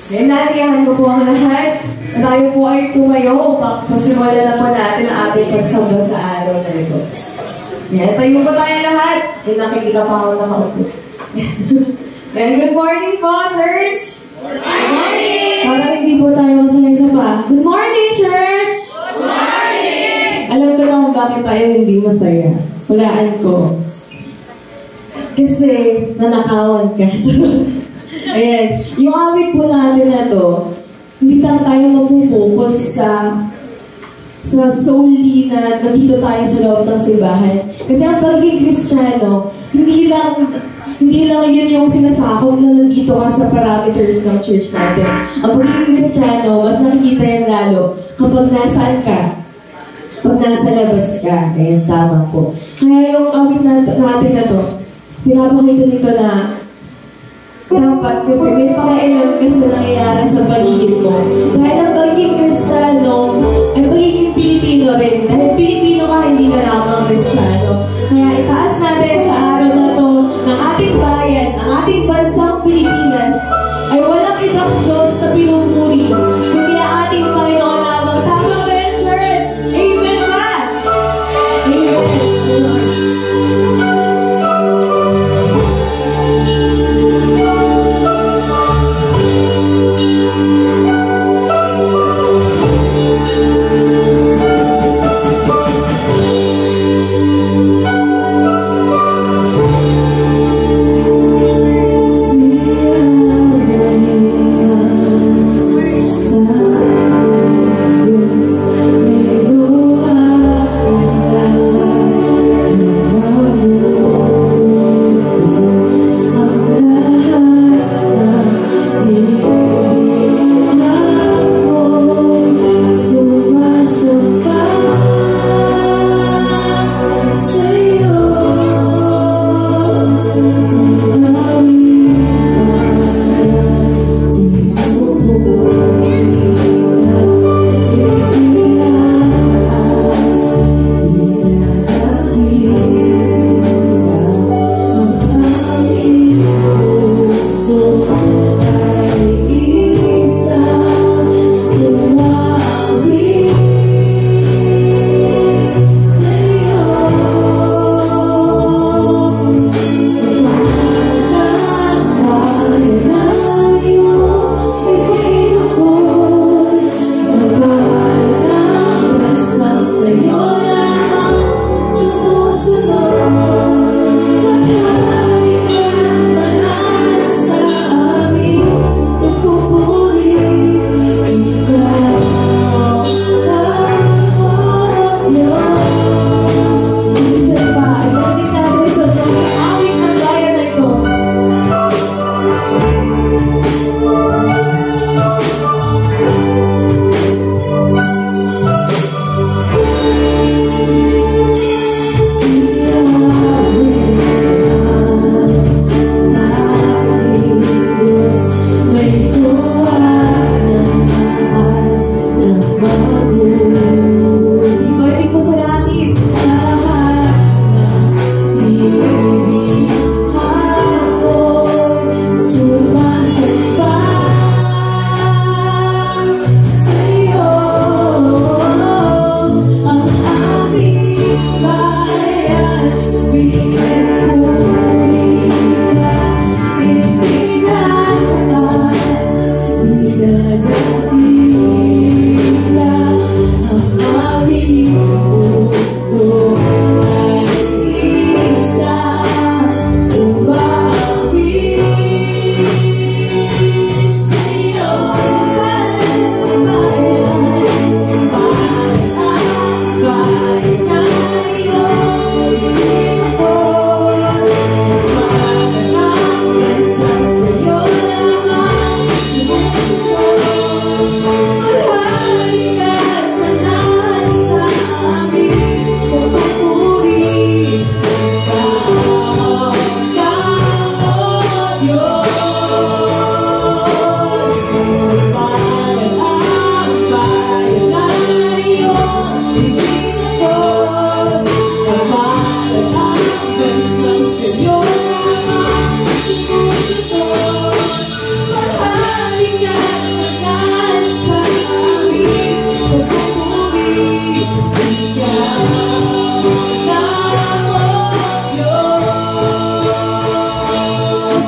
Nanayahan ko po ang lahat. Tayo po ay tumayo. Pasimulan na po natin ang ating pagsamba sa araw na ito. Yan, tayo po tayo lahat. Yung nakikita pa ako nakaupo. And good morning po, church! Good morning! Parang hindi po tayo masaya pa. Good morning, church! Good morning! Alam ko na kung bakit tayo hindi masaya. Hulaan ko. Kasi nanakawan ka. Ayan. Yung awit po natin na to, hindi lang tayo mag-focus sa solely na nandito tayo sa loob ng simbahan. Kasi ang pagiging Kristiyano, hindi lang yun yung sinasakop na nandito ka sa parameters ng church natin. Ang pagiging Kristiyano, mas nakikita yan lalo kapag nasaan ka. Pag nasa labas ka. Ayan, tama po. Kaya yung awit natin na to, pinapakita nito na dapat kasi may pakailan ka sa nangyayari sa paligid mo. Dahil ang pagiging Kristiyano ay pagiging Pilipino rin. Dahil Pilipino ka, hindi ka lamang Kristiyano. Kaya itaas natin sa araw na to ng ating bayan, ang ating bansang Pilipinas ay walang ibang Diyos na pinupuri, kundi ang ating Panginoon lamang. Tama ba yan, church? Amen ba? Amen.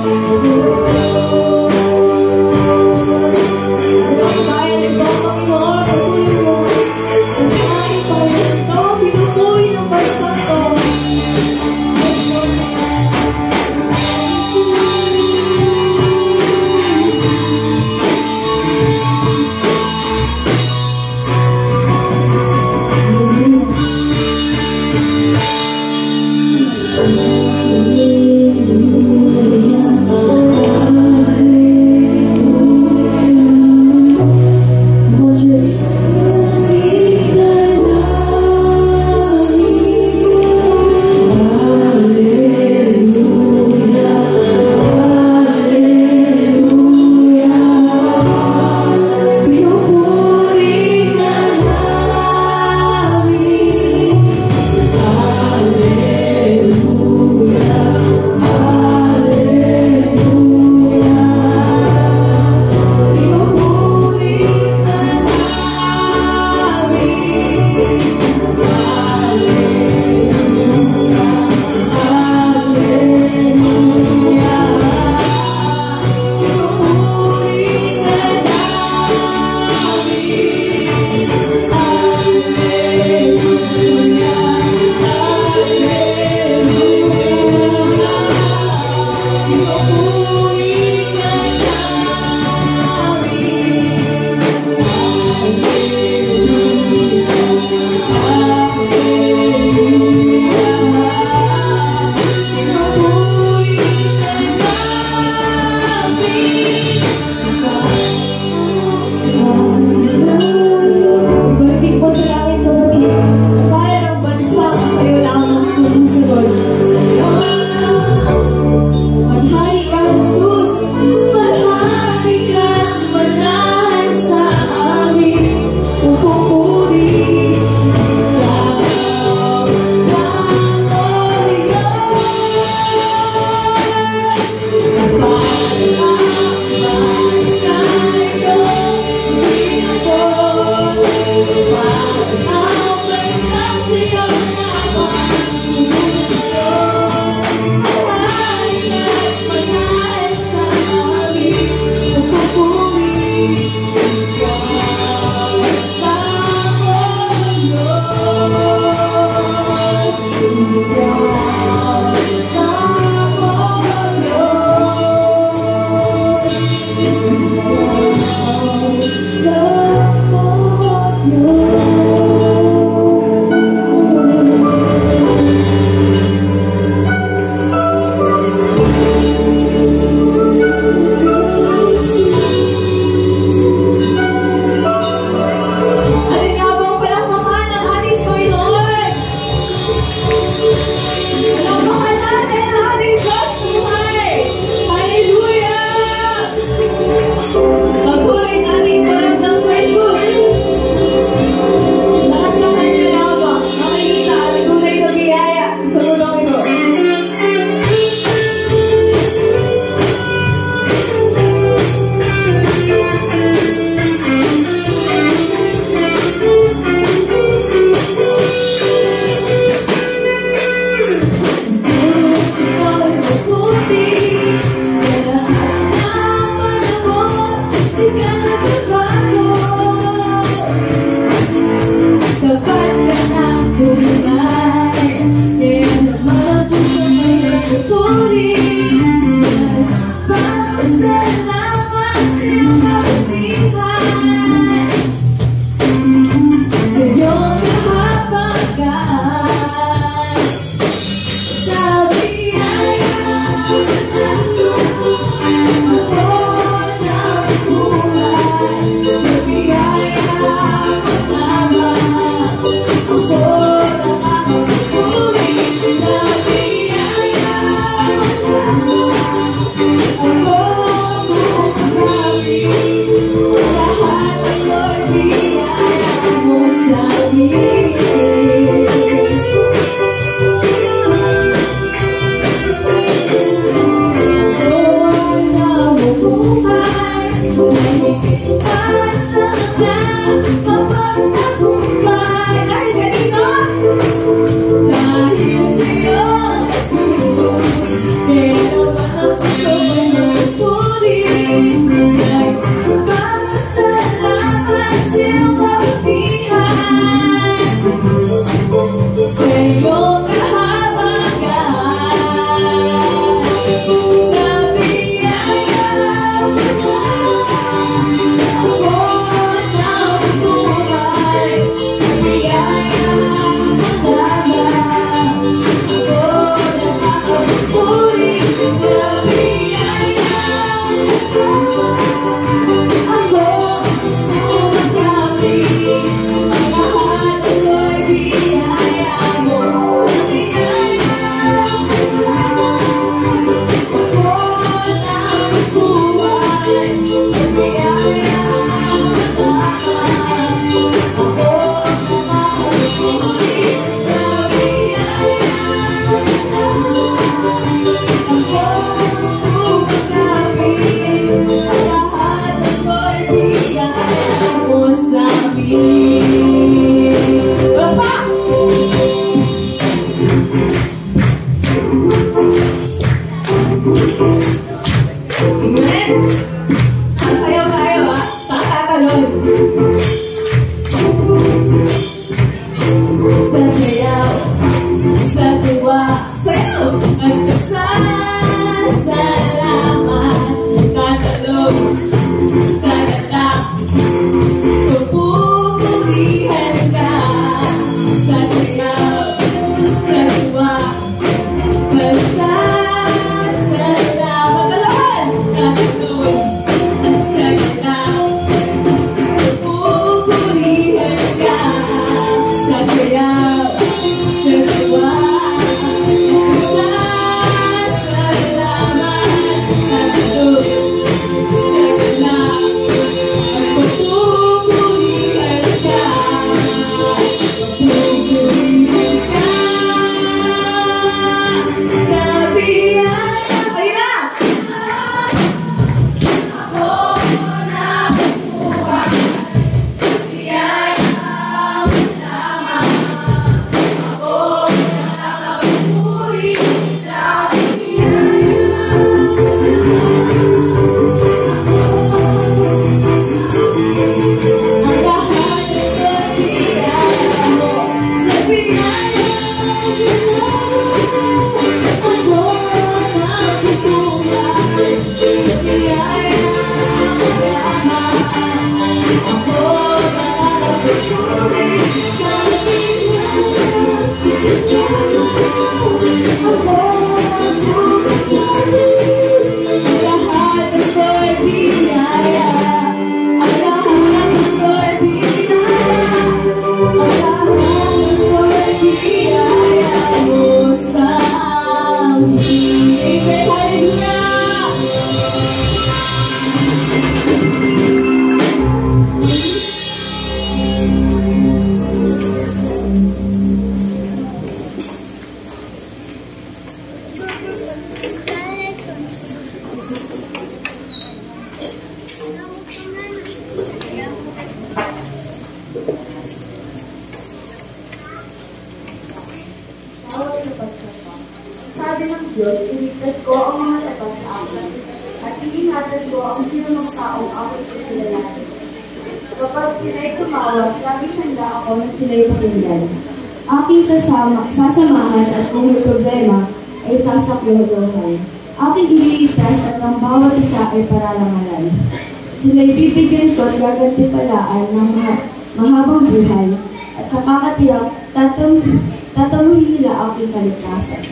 Thank you. Amen? Sasayaw tayo ha. Saka tatalon. Sasayaw. Sa tuwa. Sayaw. At kasasalamat. Tatalon. Sa galak. Pupurihan ka. Sasayaw. Sa tuwa. Sabi ng Diyos, iligtas ko ang mga tapat sa akin, at iingatan ko ang sinumang taong aking kilalanin. Kapag sila'y tumawag, lagi handa ako na sila'y pakinggan. Aking sasamahan at kung may problema, ay sasakladuhan. Aking ililigtas at ang bawat isa ay pararangalan. Sila'y bibigyan ko at gagantipalaan ng mahabang buhay at nakakatiyak tatamuhin nila aking kaligtasan.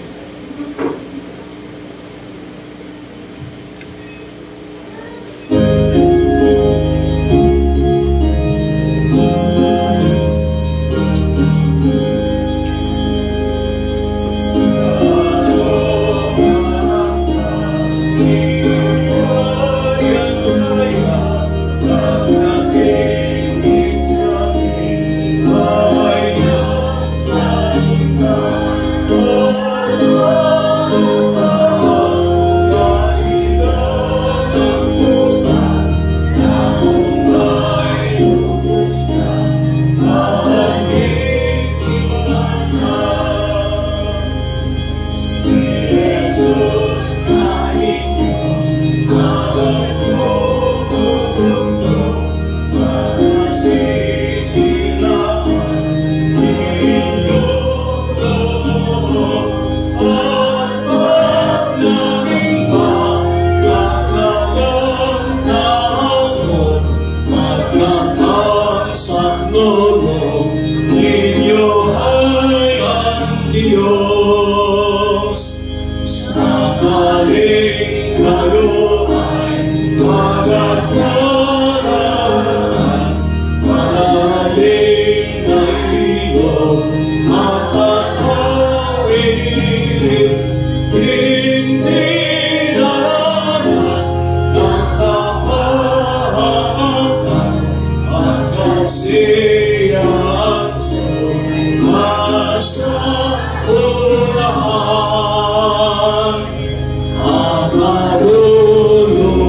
Ang marunong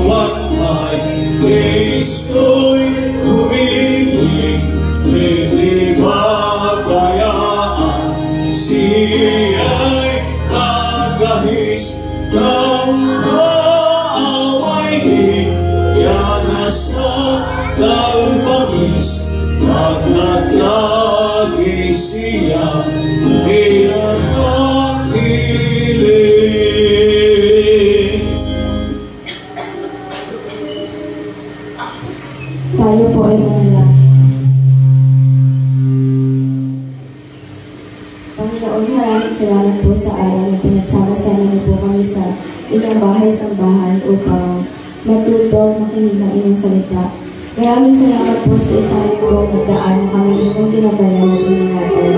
sa araw na pinagsama-sama niyo po kami sa inyong bahay-sambahan upang matuto at makinig ng inyong salita. Maraming salamat po sa isang linggong nagdaan na kami inyong ginabayan at iningatan.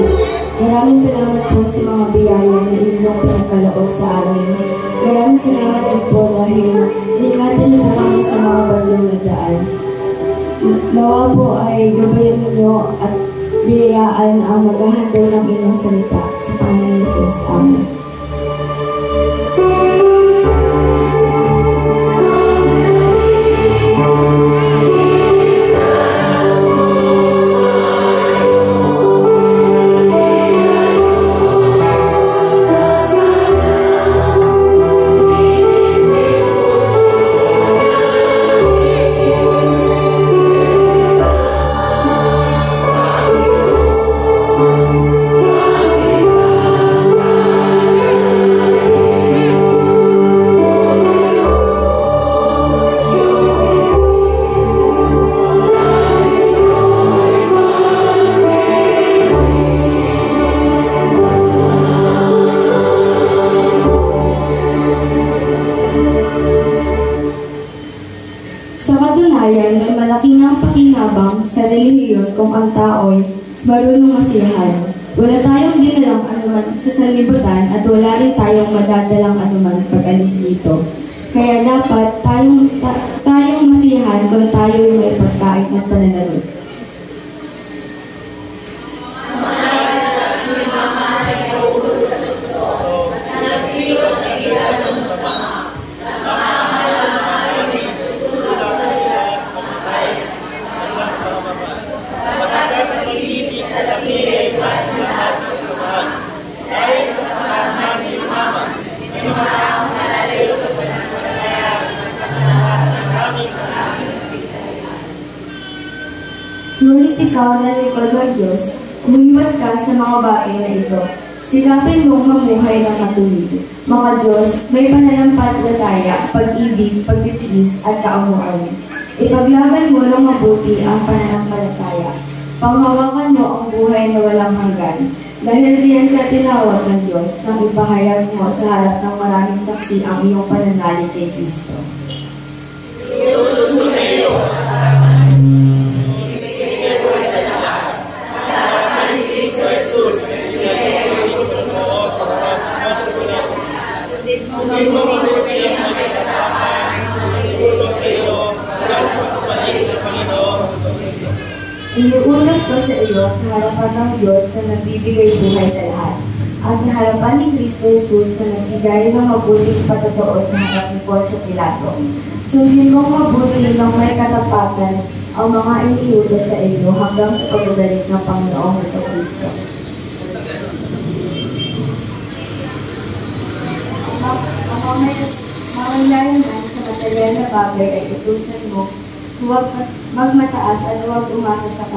Maraming salamat po sa mga biyaya na inyong pinagkaloob sa amin. Maraming salamat din po dahil iningatan niyo po kami sa mga bagyong nagdaan. Nawa po ay gabayan ninyo at biyayaan ang maghahandog ng inyong salita sa Panginoon Yesus. Amen. Sa katunayan, may malaking ang pakinabang sa relihiyon kung ang tao'y marunong masiyahan. Wala tayong dinalang anuman sa sanlibutan at wala rin tayong madadalang anuman pag-alis dito. Kaya dapat tayong masiyahan kung tayo'y may pagkain at pananarot. Ngunit ikaw na lingkod ng Diyos, umiwas ka sa mga bagay na ito. Silapin mong mamuhay ng matuwid. Mga Diyos, may pananampalataya, pag-ibig, pagtitiis at kaumuan. Ipaglaban mo ng mabuti ang pananampalataya. Panghawakan mo ang buhay na walang hanggan. Dahil diyan ka tinawag ng Diyos nang ipahayag mo sa harap ng maraming saksi ang iyong pananalig kay Kristo. Iniutos ko sa iyo sa harapan ng Diyos na nagbibigay buhay sa lahat, at sa harapan ni Kristo Jesus na nagbigay ng mabuting patotoo sa harap ni Poncio Pilato. Sundin mong mabuti ng may katapatan ang mga iniutos sa iyo hanggang sa pagbabalik ng Panginoong Jesucristo. Ang mangyayaman sa material na bagay ay utusan mo, huwag magmataas at huwag umasa sa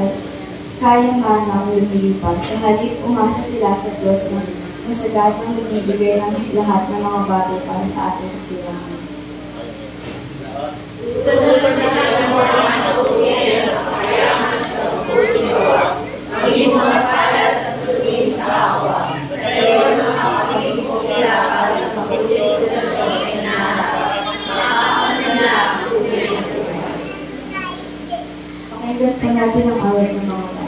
kayamanang lumilipas. Sa halip, umasa sila sa Diyos na masagadang nagbibigay ng lahat ng mga bagay para sa ating kasiyahan. Maging mga salat at tuloy sa awa. Sa iyo na makakaging ko sila para sa mabuting relasyon sa inaharap. Makakaon nila ang tunay na buhay. Pakinggan ka natin ang awit ng mga bata.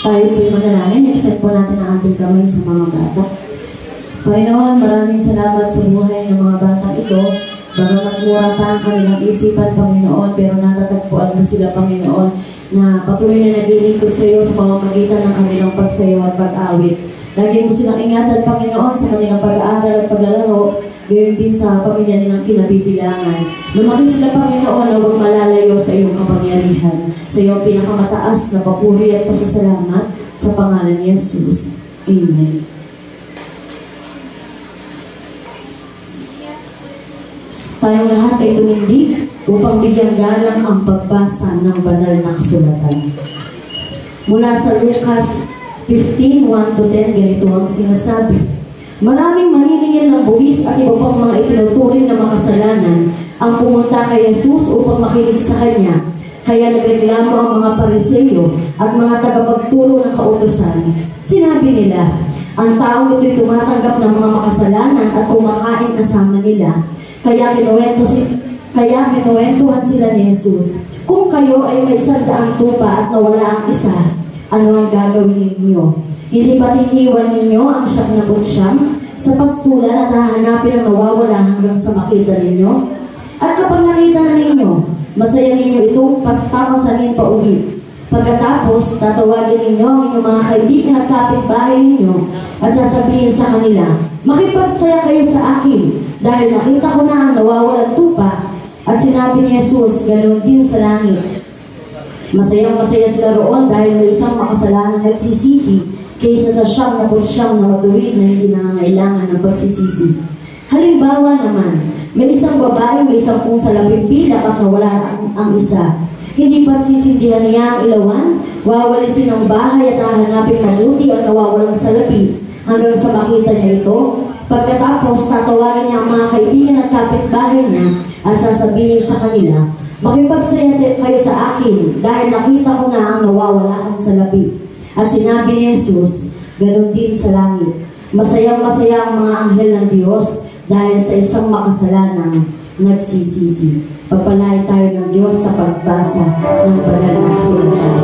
Tayo po'y manalangin. Extend po natin ang ating kamay sa mga bata. Panginoon, maraming salamat sa buhay ng mga batang ito. Bagamat mura pa ang kanilang isipan, Panginoon, pero natatagpuan mo sila, Panginoon, na patuloy na naglilingkod sa iyo sa pamamagitan ng kanilang pagsayaw at pag-awit. Lagi mo silang ingatan, Panginoon, sa kanilang pag-aaral at paglalaro, gayon din sa pamilya nilang kinabibilangan. Lumaki sila, Panginoon, na huwag malalayo sa iyong kapangyarihan, sa iyong pinakamataas na papuri at pasasalamat sa pangalan ni Jesus. Amen. Tayong lahat ay tumindig upang bigyang galang ang pagbasa ng banal na kasulatan. Mula sa Lucas 15:1-10, ganito ang sinasabi. Maraming maniningil ng buwis at iba pang mga itinuturing na makasalanan ang pumunta kay Jesus upang makinig sa kanya. Kaya nagreklamo ang mga Pariseo at mga tagapagturo ng kautusan. Sinabi nila, ang taong ito'y tumatanggap ng mga makasalanan at kumakain kasama nila. Kaya kinuwentuhan sila ni Jesus. Kung kayo ay may 100 tupa at nawala ang isa, ano ang gagawin ninyo? Hindi ba tiniwan ninyo ang 99 sa pastulan at hahanapin ang nawawala hanggang sa makita ninyo? At kapag nakita na ninyo, masaya ninyo itong papasanin pa uwi. Pagkatapos, tatawagin ninyo ang inyong mga kaibigan at kapitbahay ninyo at sasabihin sa kanila, makipagsaya kayo sa akin dahil nakita ko na ang nawawalang tupa. At sinabi ni Jesus, ganoon din sa langit. Masayang-masaya sila roon dahil may isang makasalanan nagsisisi kaysa sa 99 na matuwid na hindi nangangailangan ng pagsisisi. Halimbawa naman, may isang babae may 10 salaping pilak at nawala ang isa. Hindi ba't sisindihan niya ang ilawan? Wawalisin ang bahay at hahanapin mabuti ang nawawalang salapi hanggang sa makita niya ito. Pagkatapos, tatawagin niya ang mga kaibigan at kapitbahay niya at sasabihin sa kanila, makipagsaya kayo sa akin dahil nakita ko na ang nawawala kong salapi. At sinabi ni Jesus, ganoon din sa langit. Masayang-masaya ang mga anghel ng Diyos dahil sa isang makasalanang nagsisisi. Pagpalain tayo ng Diyos sa pagbasa ng banal na kasulatan.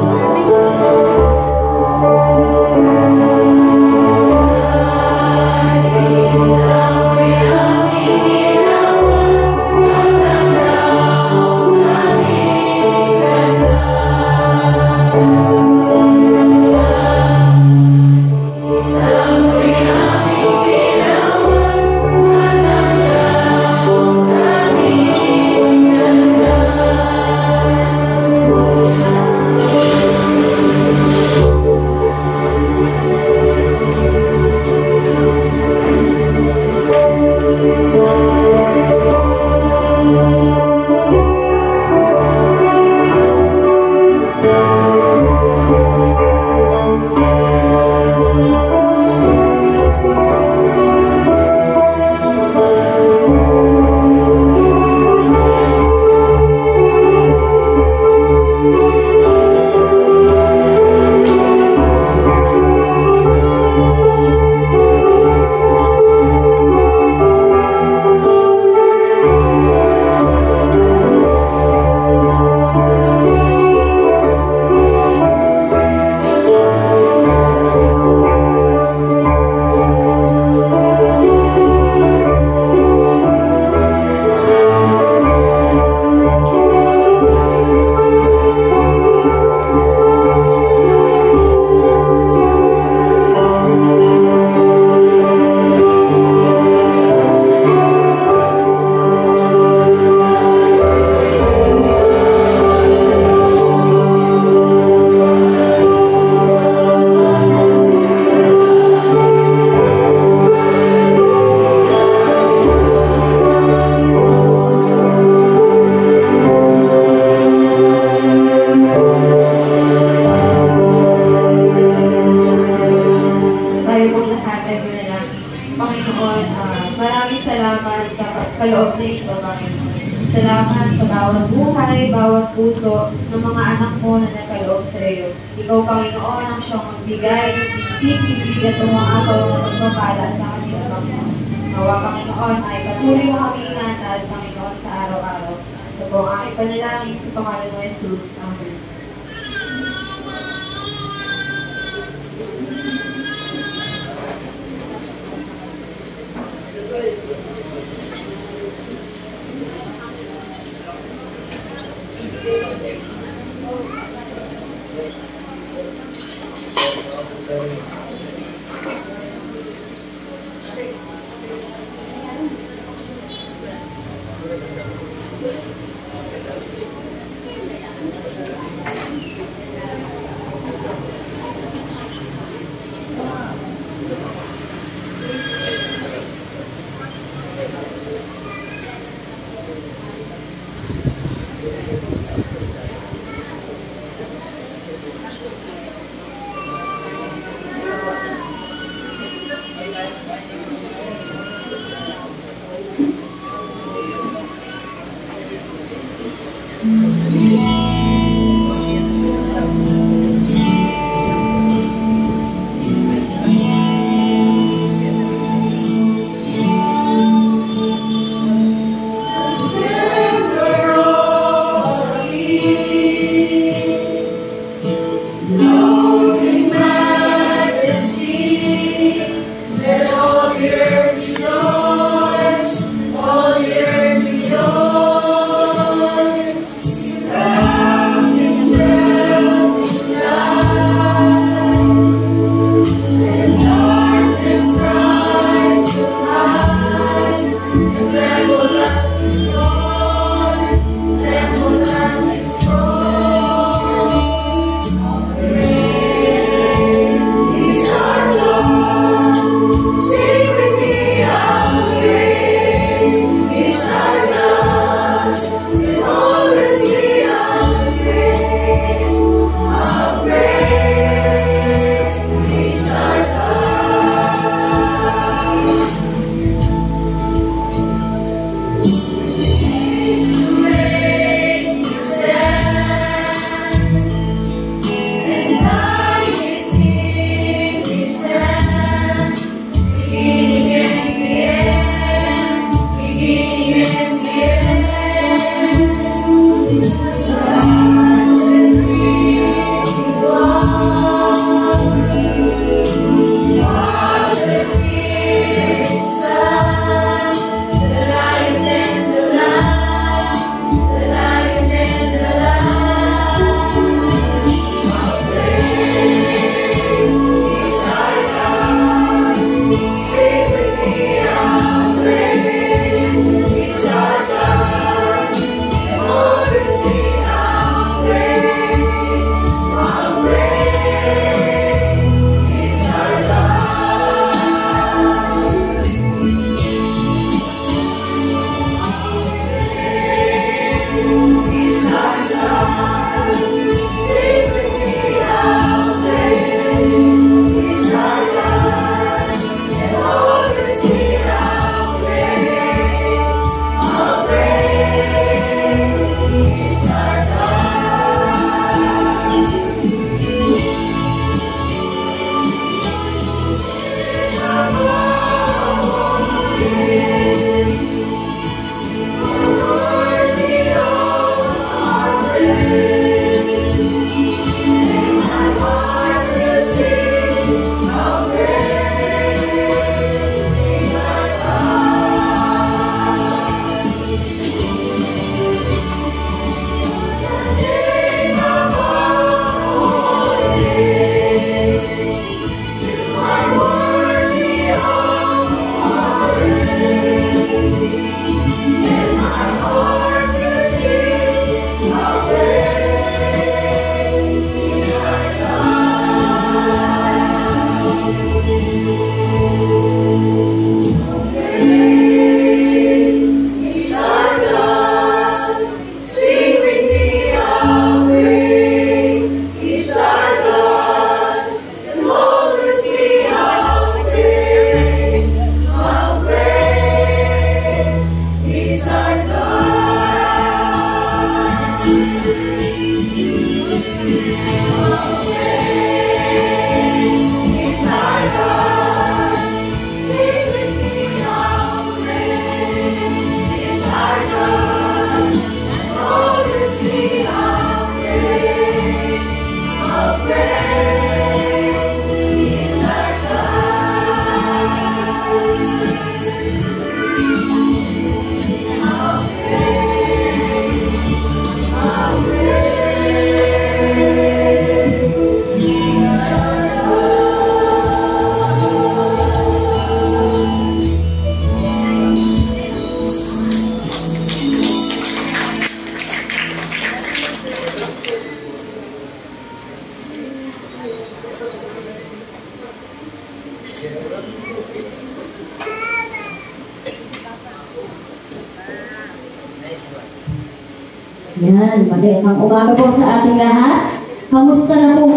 Yan, magandang umaga po sa ating lahat. Kamusta na po?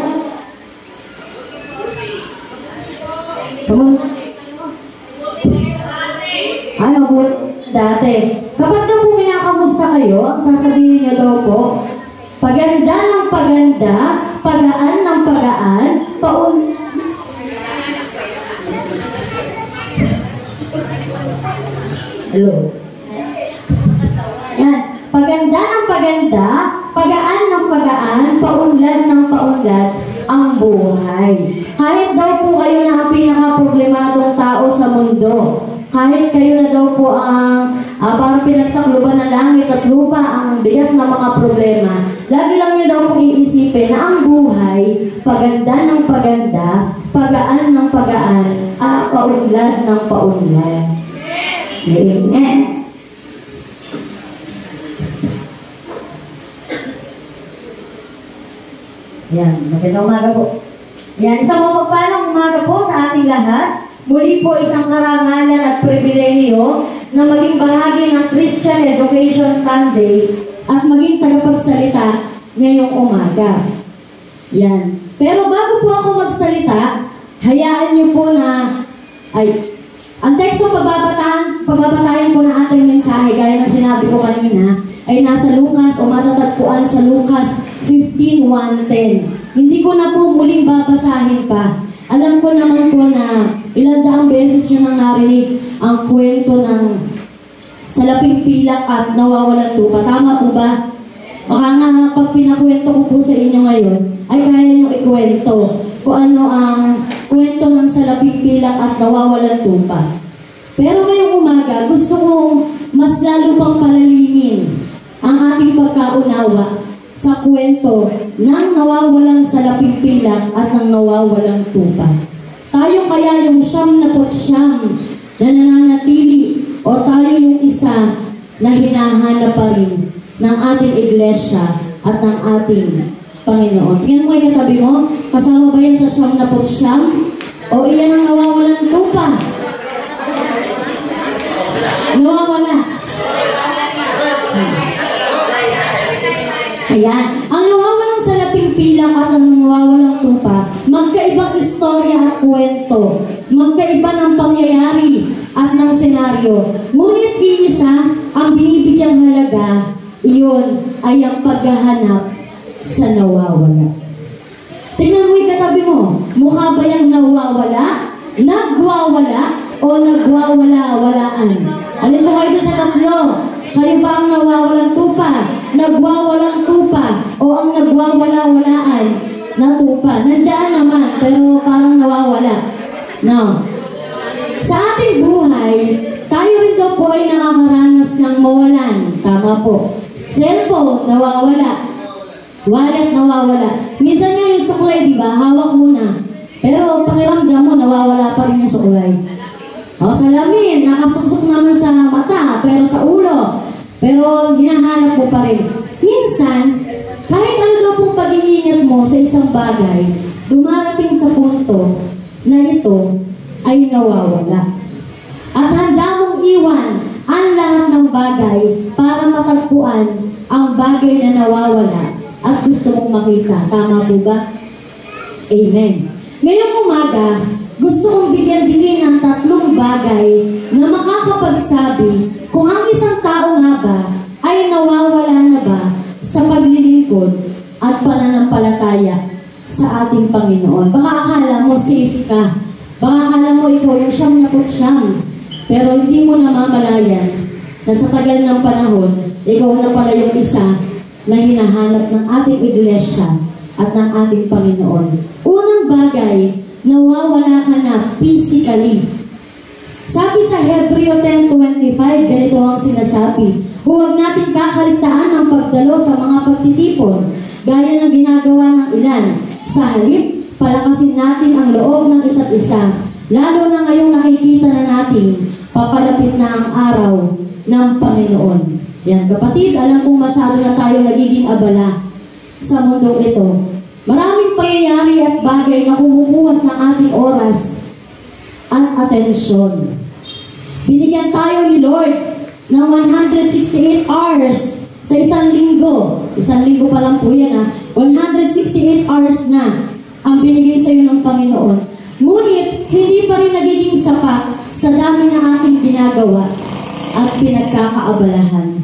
Kamusta? Ano po dati? Kapag na po kinakamusta kayo, ang sasabihin niyo daw po, Paganda ng paganda, pagaan ng pagaan, Hello. Yan. Paganda ng paganda, pagaan ng pagaan, paunlad ng paunlad ang buhay. Kahit daw po kayo na ang pinaka-problemadong tao sa mundo, kahit kayo na daw po ang parang pinagsakluban ng langit at lupa ang bigat ng mga problema, lagi lang nyo daw pong iisipin na ang buhay, paganda ng paganda, pagaan ng pagaan, paunlad ng paunlad. Amen. Yan, magandang umaga po. Yan, isang mapagpalang umaga po sa ating lahat. Muli po isang karangalan at pribilehiyo na maging bahagi ng Christian Education Sunday at maging tagapagsalita ngayong umaga. Yan. Pero bago po ako magsalita, hayaan niyo po na, ang teksto pagbabatayan po na ating mensahe, gaya na sinabi ko kanina, ay nasa Lucas o matatagpuan sa Lucas 15:1-10. Hindi ko na po muling babasahin pa. Alam ko naman po na ilang daang beses nyo nang narinig ang kwento ng salaping pilak at nawawalan tupa. Tama po ba? Baka nga pag pinakwento ko po sa inyo ngayon, ay kaya nyo ikwento kung ano ang kwento ng salaping pilak at nawawalan tupa. Pero ngayong umaga, gusto ko mas lalo pang palalimin ang ating pagkaunawa sa kwento ng nawawalang salaping pilak at ng nawawalang tupa. Tayo kaya yung 99 na nananatili o tayo yung isa na hinahanap pa rin ng ating iglesia at ng ating Panginoon. Tingnan mo yung katabi mo, kasama ba yan sa 99 o iyan ang nawawalang tupa? Nawawala. Ayan. Ang nawawalang salaping pilak at ang nawawalang tupa, magkaibang istorya at kwento, magkaiba ng pangyayari at ng senaryo. Ngunit iisa ang binibigyang halaga, iyon ay ang paghahanap sa nawawala. Tingnan mo yung katabi mo, mukha ba yung nawawala, nagwawala, o nagwawala-walaan? Alin mo kayo sa tatlo? Kayo ba ang nawawalang tupa, nagwawalang tupa, o ang nagwawala-walaan na tupa? Nandiyan naman, pero parang nawawala. No. Sa ating buhay, tayo rin daw po ay nakakaranas ng mawalan. Tama po. Cellphone, nawawala. Wallet, nawawala. Minsan nyo yung suklay, di ba? Hawak mo na. Pero pakiramdam mo, nawawala pa rin yung suklay. O, salamin, nakasuksok naman sa mata, pero sa ulo. Pero hinahanap mo pa rin. Minsan, kahit ano daw pong pag-iingat mo sa isang bagay, dumarating sa punto na ito ay nawawala. At handa mong iwan ang lahat ng bagay para matagpuan ang bagay na nawawala at gusto mong makita. Tama po ba? Amen. Ngayong umaga, gusto kong bigyan din ng 3 bagay na makakapagsabi kung ang isang tao nga ba ay nawawala na ba sa paglilingkod at pananampalataya sa ating Panginoon. Baka akala mo safe ka. Baka akala mo ikaw yung 99. Pero hindi mo namamalayan na sa tagal ng panahon, ikaw na pala yung isa na hinahanap ng ating iglesia at ng ating Panginoon. Unang bagay, nawawala ka na physically. Sabi sa Hebreo 10:25, ganito ang sinasabi, huwag natin kakaligtaan ang pagdalo sa mga pagtitipon, gaya ng ginagawa ng ilan. Sa halip, palakasin natin ang loob ng isa't isa, lalo na ngayong nakikita na natin, papalapit na ang araw ng Panginoon. Yan, kapatid, alam kong masyado na tayo nagiging abala sa mundong ito. Maraming pangyayari at bagay na kumukuwas ng ating oras at atensyon. Binigyan tayo ni Lord ng 168 hours sa isang linggo. Isang linggo pa lang po yan, ha? 168 hours na ang binigay sa iyo ng Panginoon. Ngunit, hindi pa rin nagiging sapat sa dami na ating ginagawa at pinagkakaabalahan.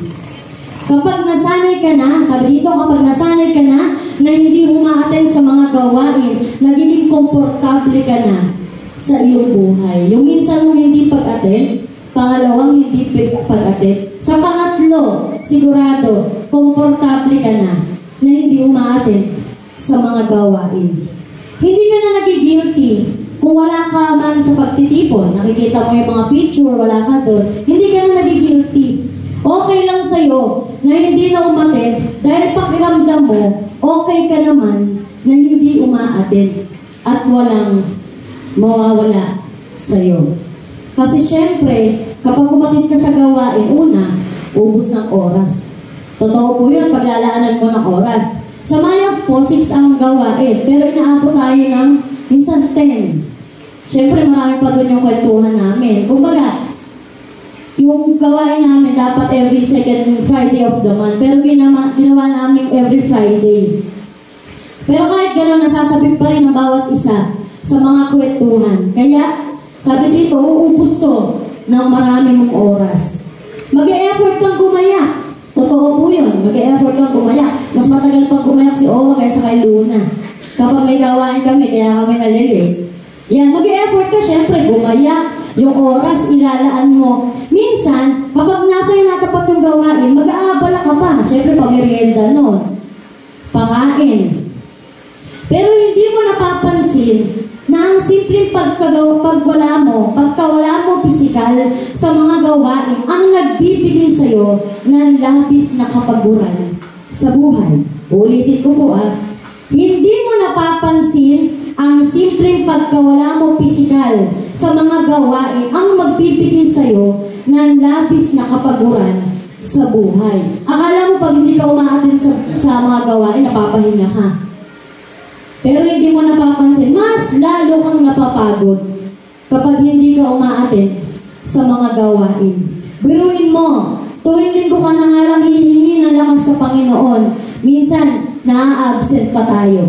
Kapag nasanay ka na, sabi dito, kapag nasanay ka na hindi umaattend sa mga gawain, nagiging komportable ka na sa iyong buhay. Yung minsan mo hindi pag-attend, pangalawang hindi pag-attend. Sa pangatlo, sigurado, komportable ka na hindi umaattend sa mga gawain. Hindi ka na nagigilty kung wala ka man sa pagtitipon. Nakikita mo yung mga picture, wala ka doon. Hindi ka na nagigilty. Okay lang sa'yo na hindi na umattend dahil pakiramdam mo, okay ka naman na hindi umaattend at walang mawawala sa'yo. Kasi syempre, kapag umattend ka sa gawain, una, ubos ng oras. Totoo po yun, paglalaanan mo ng oras. Sa Maya po, 6 ang gawain, pero inaabot tayo ng minsan 10. Syempre, marami pa doon yung kwentuhan namin. Kumbaga, yung gawain namin dapat every second Friday of the month. Pero ginawa namin every Friday. Pero kahit gano'n, nasasabik pa rin ang bawat isa sa mga kwentuhan. Kaya, sabi dito, uubos to ng marami mong oras. Mag-e-effort kang gumaya. Totoo po yun. Mag-e-effort kang gumaya. Mas matagal pang gumayak si Owa kaysa kay Luna. Kapag may gawain kami, kaya kami nalilis. Yan, mag-e-effort ka, syempre, gumaya. Yung oras, ilalaan mo. Minsan, kapag nasa yung natapat yung gawain, mag-aabala ka pa. Syempre, pamerienda nun. Pakain. Pero hindi mo napapansin na ang simpleng pagkawala mo pisikal sa mga gawain, ang nagbibigay sa'yo ng labis na kapaguran sa buhay. Ulitin ko po Hindi mo napapansin ang simpleng pagkawala mo pisikal sa mga gawain ang magbibigay sa'yo ng labis na kapaguran sa buhay. Akala mo pag hindi ka umaattend sa mga gawain, napapahinga ka. Pero hindi mo napapansin, mas lalo kang napapagod kapag hindi ka umaattend sa mga gawain. Biruin mo, tuwing linggo ka na nga lang hihingi ng lakas sa Panginoon. Minsan, naa-absent pa tayo.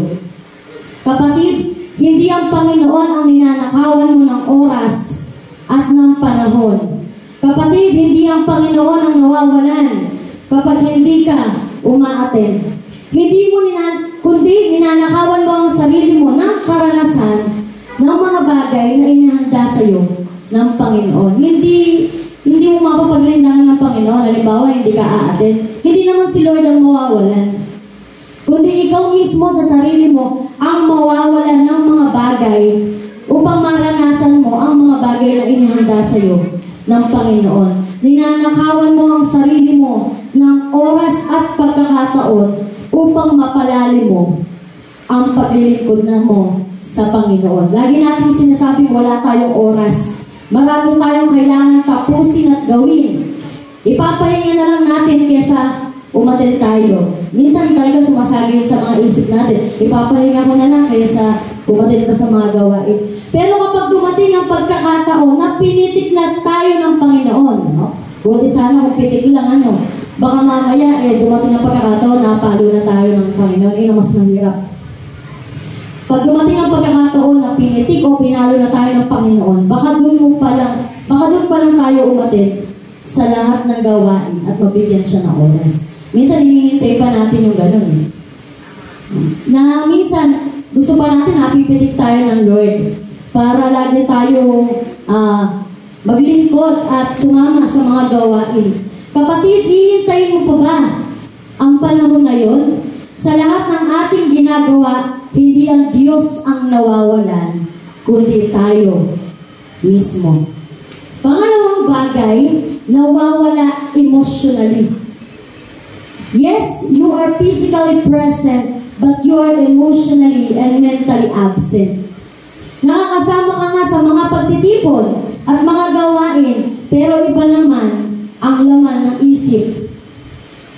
Kapatid, hindi ang Panginoon ang ninanakawan mo ng oras at ng panahon. Kapatid, hindi ang Panginoon ang nawawalan kapag hindi ka umaattend. Kundi ninanakawan mo ang sarili mo ng karanasan ng mga bagay na inihanda sa iyo ng Panginoon. Hindi mo mapapaglinlangan ng Panginoon. Halimbawa, hindi ka aattend. Hindi naman si Lord ang mawawalan. Kundi ikaw mismo sa sarili mo ang mawawalan ng mga bagay upang maranasan mo ang mga bagay na inihanda sa iyo ng Panginoon. Ninanakawan mo ang sarili mo ng oras at pagkakataon upang mapalalim mo ang paglilingkod na mo sa Panginoon. Lagi natin sinasabing wala tayong oras. Marami tayong kailangan tapusin at gawin. Ipapahinga na lang natin kesa umattend tayo. Minsan talaga sumasagin sa mga isip natin, ipapahinga ko na lang kaysa umattend pa sa mga gawain. Pero kapag dumating ang pagkakataon na pinitik na tayo ng Panginoon, buti sana kung pitik lang baka mamaya dumating ang pagkakataon, napalo na tayo ng Panginoon, yun ang mas mahirap. Pag dumating ang pagkakataon na pinitik o pinalo na tayo ng Panginoon, baka doon pa lang tayo umattend sa lahat ng gawain at mabigyan siya ng oras. Minsan hinihintay pa natin yung ganun na minsan gusto pa natin napipitik tayo ng Lord para lagi tayo maglingkod at sumama sa mga gawain. Kapatid, hihintayin mo pa ba ang panahon na yon? Sa lahat ng ating ginagawa, hindi ang Diyos ang nawawalan, kundi tayo mismo. Pangalawang bagay, nawawala emotionally. Yes, you are physically present, but you are emotionally and mentally absent. Nakakasama ka nga sa mga pagtitipon at mga gawain, pero iba naman ang laman ng isip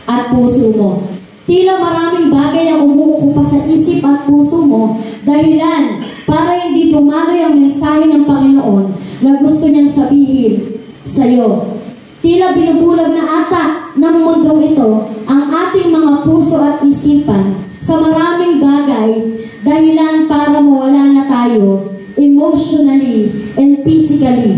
at puso mo. Tila maraming bagay ang umuukupa sa isip at puso mo, dahilan para hindi dumaloy ang mensahe ng Panginoon na gusto niyang sabihin sa iyo. Tila binubulag na ata ng mundong ito ang ating mga puso at isipan sa maraming bagay, dahilan para mawala na tayo emotionally and physically,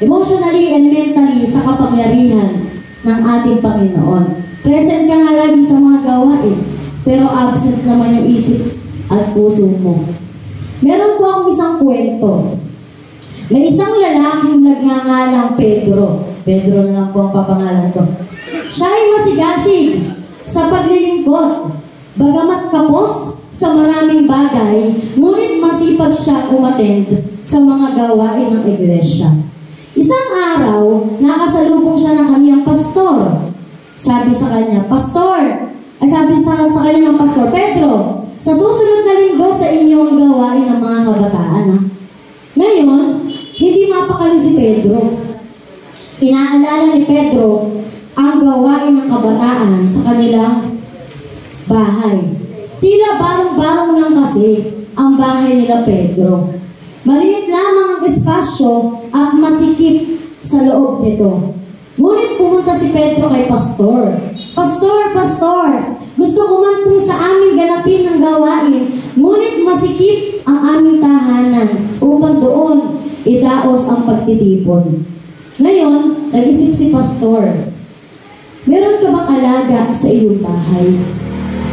emotionally and mentally sa kapangyarihan ng ating Panginoon. Present ka nga lagi sa mga gawain, pero absent naman yung isip at puso mo. Meron po akong isang kwento. May isang lalaking nagngangalang Pedro. Pedro na lang po ang papangalan ko. Siya ay masigasig sa paglilingkod. Bagamat kapos sa maraming bagay, ngunit masipag siya umattend sa mga gawain ng iglesia. Isang araw, nakasalubong siya ng kaniyang pastor. Sabi sa kanya, sabi sa kanya ng pastor, Pedro, sa susunod na linggo sa inyong gawain ng mga kabataan. Ngayon, hindi mapakali si Pedro. Inaalala ni Pedro ang gawain ng kabataan sa kanilang bahay. Tila barong-barong lang kasi ang bahay nila Pedro. Maliit lamang ang espasyo at masikip sa loob nito. Ngunit pumunta si Pedro kay pastor. Pastor, gusto ko man kung sa aming ganapin ang gawain, ngunit masikip ang aming tahanan upang doon idaos ang pagtitipon. Ngayon, nag-isip si pastor, meron ka bang alaga sa iyong bahay?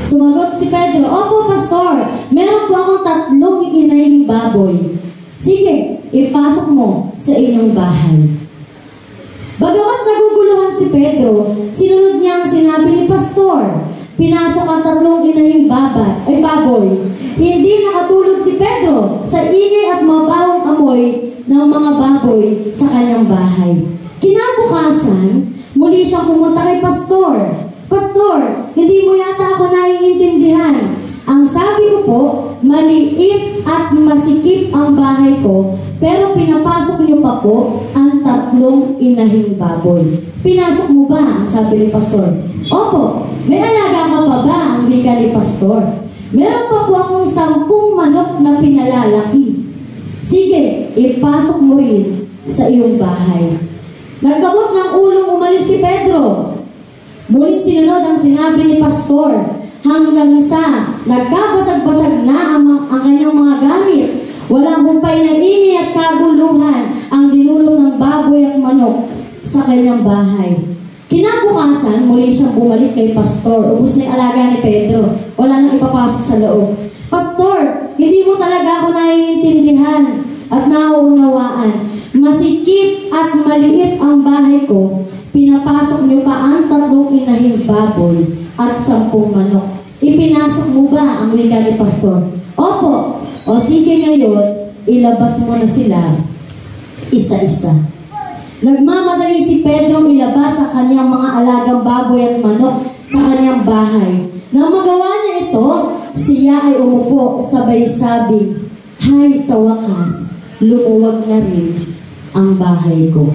Sumagot si Pedro, opo pastor, meron po akong 3 inahing baboy. Sige, ipasok mo sa inyong bahay. Bagamat naguguluhan si Pedro, sinunod niya ang sinabi ni pastor. Pinasok ang 3 inahing baboy. Hindi nakatulog si Pedro sa ingay at mabawang amoy ng mga baboy sa kanyang bahay. Kinabukasan, muli siyang pumunta kay pastor. Pastor, hindi mo yata ako naiintindihan. Ang sabi ko po, maliit at masikip ang bahay ko, pero pinapasok niyo pa po ang 3 inahing baboy. Pinasok mo ba? Ang sabi ni pastor. Opo, may alaga ka pa ba? Ang wika ni pastor. Meron pa po akong 10 manok na pinalalaki. Sige, ipasok mo rin sa iyong bahay. Nagkabot ng ulong umalis si Pedro. Muling sinunod ang sinabi ni pastor hanggang sa nagkabasag-basag na ang kanyang mga gamit. Walang humpay na ingay at kaguluhan ang dinulot ng baboy at manok sa kanyang bahay. Kinabukasan, muli siyang bumalik kay pastor. Ubus na yung alaga ni Pedro. Wala nang ipapasok sa loob. Pastor, hindi mo talaga ako naiintindihan at nauunawaan. Masikip at maliit ang bahay ko. Pinapasok niyo pa ang 3 inahing baboy at 10 manok. Ipinasok mo ba ang wika ni pastor? Opo. O sige ngayon, ilabas mo na sila isa-isa. Nagmamadali si Pedro ilabas ang kanyang mga alagang baboy at manok sa kanyang bahay. Nang magawa niya ito, siya ay umupo sabay sabi, hay sa wakas, lumuwag na rin ang bahay ko.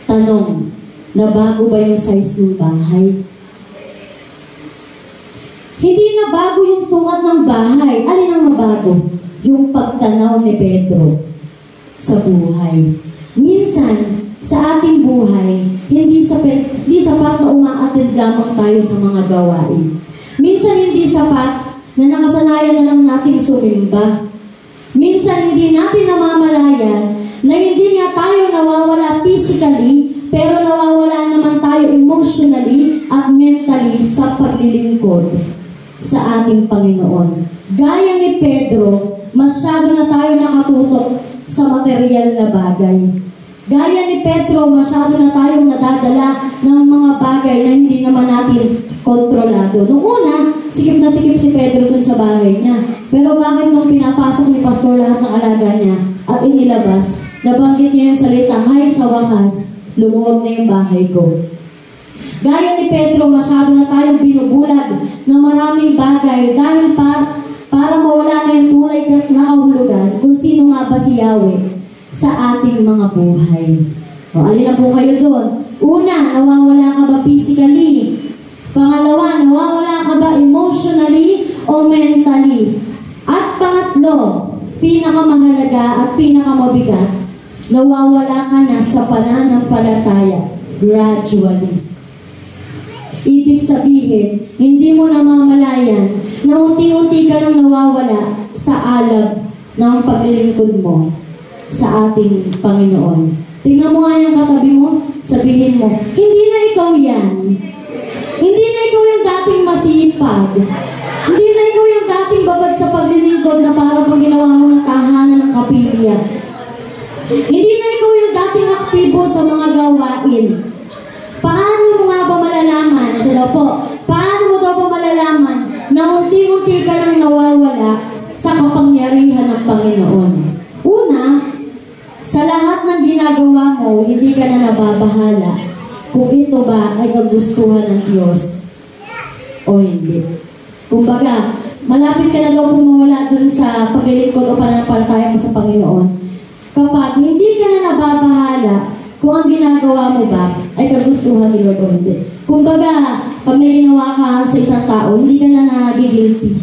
Tanong, nabago ba yung size ng bahay? Hindi na bago yung sukat ng bahay. Alin ang nabago? Yung pagtanaw ni Pedro sa buhay. Minsan, sa ating buhay, hindi sapat na umaattend lamang tayo sa mga gawain. Minsan hindi sapat na nakasanayan na lang nating sumimba. Minsan hindi natin namamalayan na hindi nga tayo nawawala physically, pero nawawala naman tayo emotionally at mentally sa paglilingkod sa ating Panginoon. Gaya ni Pedro, masyado na tayo nakatutok sa material na bagay. Gaya ni Pedro, masyado na tayong nadadala ng mga bagay na hindi naman natin kontrolado. Noong una, sikip na sikip si Pedro dun sa bahay niya. Pero bakit nung pinapasok ni pastor lahat ng alaga niya at inilabas, nabanggit niya yung salitang, hay sa wakas, lumuwag na yung bahay ko. Gaya ni Pedro, masyado na tayong binubulag ng maraming bagay dahil para mawala na yung tunay na kahulugan kung sino nga ba si Yahweh sa ating mga buhay. O, alin na po kayo doon? Una, nawawala ka ba physically? Pangalawa, nawawala ka ba emotionally o mentally? At pangatlo, pinakamahalaga at pinakamabigat, nawawala ka na sa pananampalataya gradually. Ibig sabihin, hindi mo namamalayan na unti-unti ka nang nawawala sa alab ng paglilingkod mo sa ating Panginoon. Tingnan mo nga yung katabi mo, sabihin mo, hindi na ikaw yan. Hindi na ikaw yung dating masipag. Hindi na ikaw yung dating babad sa paglilingkod na para pag ginawa mo ng tahanan ng kapilya. Hindi na ikaw yung dating aktibo sa mga gawain. Paano mo nga ba malalaman? Ito daw po. Paano mo daw ba malalaman na unti-unti ka nang nawawala sa kapangyarihan ng Panginoon? Una, sa lahat ng ginagawa mo, hindi ka na nababahala kung ito ba ay kagustuhan ng Diyos o hindi. Kumbaga, malapit ka na daw pumawala dun sa paglilingkod o pananampalataya mo sa Panginoon kapag hindi ka na nababahala kung ang ginagawa mo ba ay kagustuhan ni Lord o hindi. Kumbaga, pag may ginawa ka sa isang tao, hindi ka na nagigilty.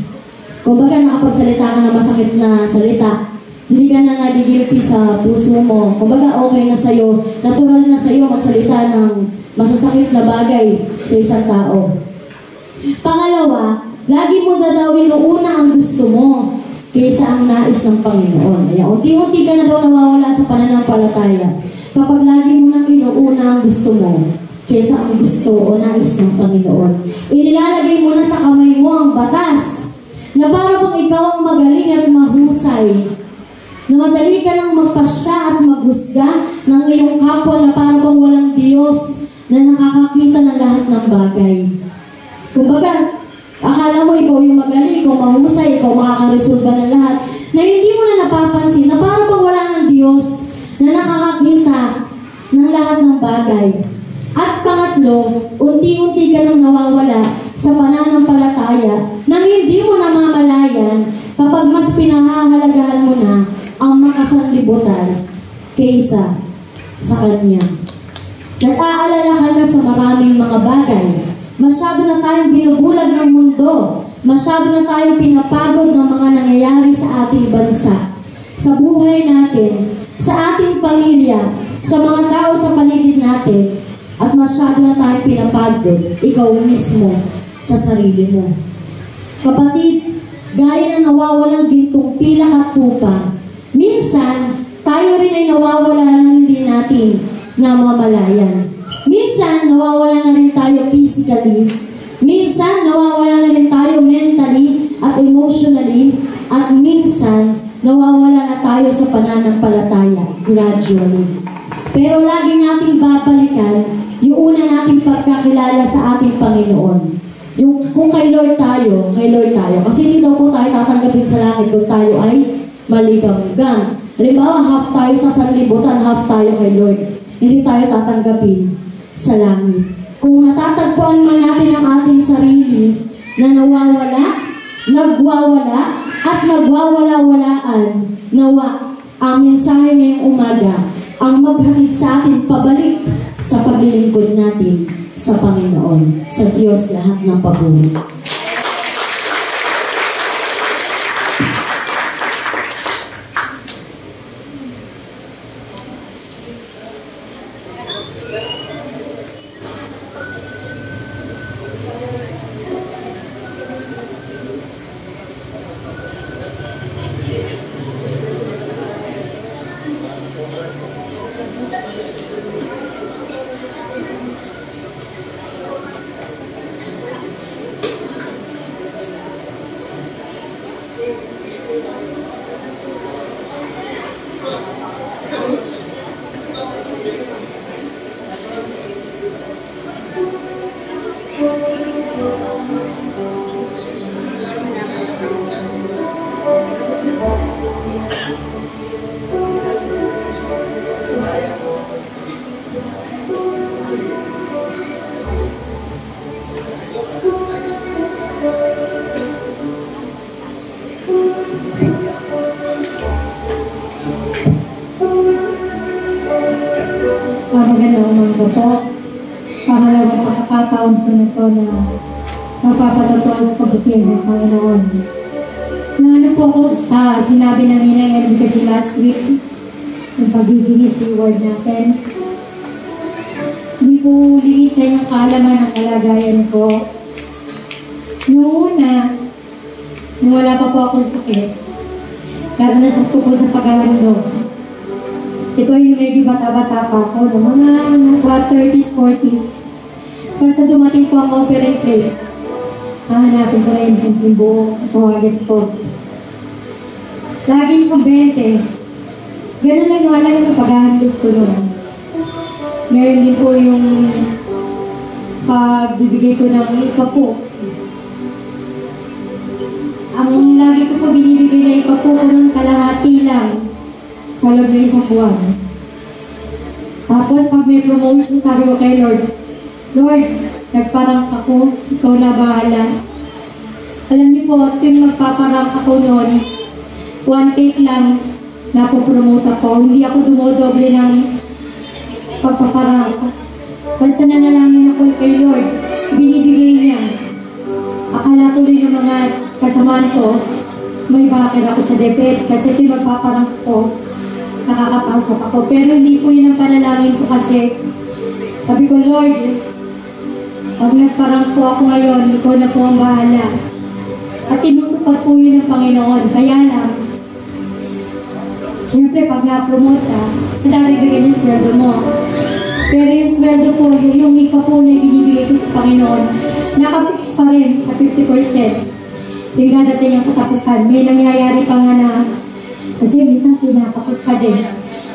Kumbaga, nakapagsalita ka na masakit na salita, hindi ka na nagigilty sa puso mo. Kumbaga, okay na sa'yo, natural na sa'yo magsalita ng masasakit na bagay sa isang tao. Pangalawa, lagi mo dadawin una ang gusto mo kaysa ang nais ng Panginoon. Kaya unti-unti ka na daw nawawala sa pananampalataya kapag lagi mo nang inuuna ang gusto mo kaysa ang gusto o nais ng Panginoon. Inilalagay mo na sa kamay mo ang batas na para bang ikaw ang magaling at mahusay, na madali ka nang magpasya at maghusga ng iyong kapwa na para bang walang Diyos na nakakakita ng lahat ng bagay. Kumbaga, akala mo ikaw yung magaling, ikaw mahusay, ikaw makakaresolba ng lahat, na hindi mo na napapansin na para bang wala ng Diyos na nakakakita ng lahat ng bagay. At pangatlo, unti-unti ka nang nawawala sa pananampalataya nang hindi mo namamalayan kapag mas pinahahalagahan mo na ang makasanlibutan kaysa sa Kanya. Nag-aalala ka na sa maraming mga bagay. Masyado na tayong binubulag ng mundo. Masyado na tayong pinapagod ng mga nangyayari sa ating bansa, sa buhay natin, sa ating pamilya, sa mga tao sa paligid natin, at masyado na tayong pinapagod, ikaw mismo, sa sarili mo. Kapatid, gaya na nawawalang gintong pilak at tupa, minsan, tayo rin ay nawawala ng hindi natin namamalayan. Minsan, nawawala na rin tayo physically. Minsan, nawawala na rin tayo mentally at emotionally. At minsan, nawawala na tayo sa pananampalataya gradually. Pero lagi nating babalikan yung una nating pagkakilala sa ating Panginoon. Yung kung kay Lord tayo, kay Lord tayo. Kasi hindi daw po tayo tatanggapin sa langit kung tayo ay maligam-gam. Halimbawa, half tayo sa sanlibutan, half tayo kay Lord. Hindi tayo tatanggapin sa langit. Kung natatagpuan man natin ang ating sarili na nawawala, nagwawala, at nagwawala-walaan, nawa ang mensahe ngayong umaga ang maghatid sa atin pabalik sa paglilingkod natin sa Panginoon, sa Diyos lahat ng papuri. Magandang umaga po. Pangalawang pagkakataon ko na ito na mapapatotoo sa kabutihan ng Panginoon. Naano po ako sa sinabi ng Ninay kasi last week, yung pagiging steward natin. Hindi po lingid sa inyong kaalaman ang kalagayan ko. Noong una, nung wala pa po akong sakit, karanasan ko po sa paghahandog. Ito yung medyo bata-bata pa ako, ng mga nasa 30s, 40s. Basta dumating po ang operate plate, hahanapin ko rin yung buo sa wallet ko. Lagi siyang 20. Ganun lang yung alam ng pag-handle ko nun. Ngayon din po yung pagbibigay ko ng ikapo. Ang lagi ko po binibigay na ikapo ko nun kalahati lang sa loob ng isang buwan. Tapos pag may promotion, sabi ko kay Lord, Lord, nagparang ako, ikaw na bahala. Alam niyo po, yung magpaparang ako noon, 1 take lang, napopromote ako. Hindi ako dumodoble ng pagpaparang. Basta nanalangin ako kay Lord, binibigay niya. Akala tuloy ng mga kasamaan ko, may bakit ako sa debit kasi ito magpaparang ko, nakakapasok ako. Pero hindi po yun ang panalangin ko kasi sabi ko, Lord, pag nagparang po ako ngayon, ikaw na po ang bahala. At tinutupad po yun ng Panginoon. Kaya lang, siyempre pag na-promote ka, nadaribigyan yung sweldo mo. Pero yung sweldo po, yung ikapo na binibigay ko sa Panginoon, nakapix pa rin sa 50%. Yung dadating ang katapusan. May nangyayari pa nga na, kasi minsan pinakapos ka din.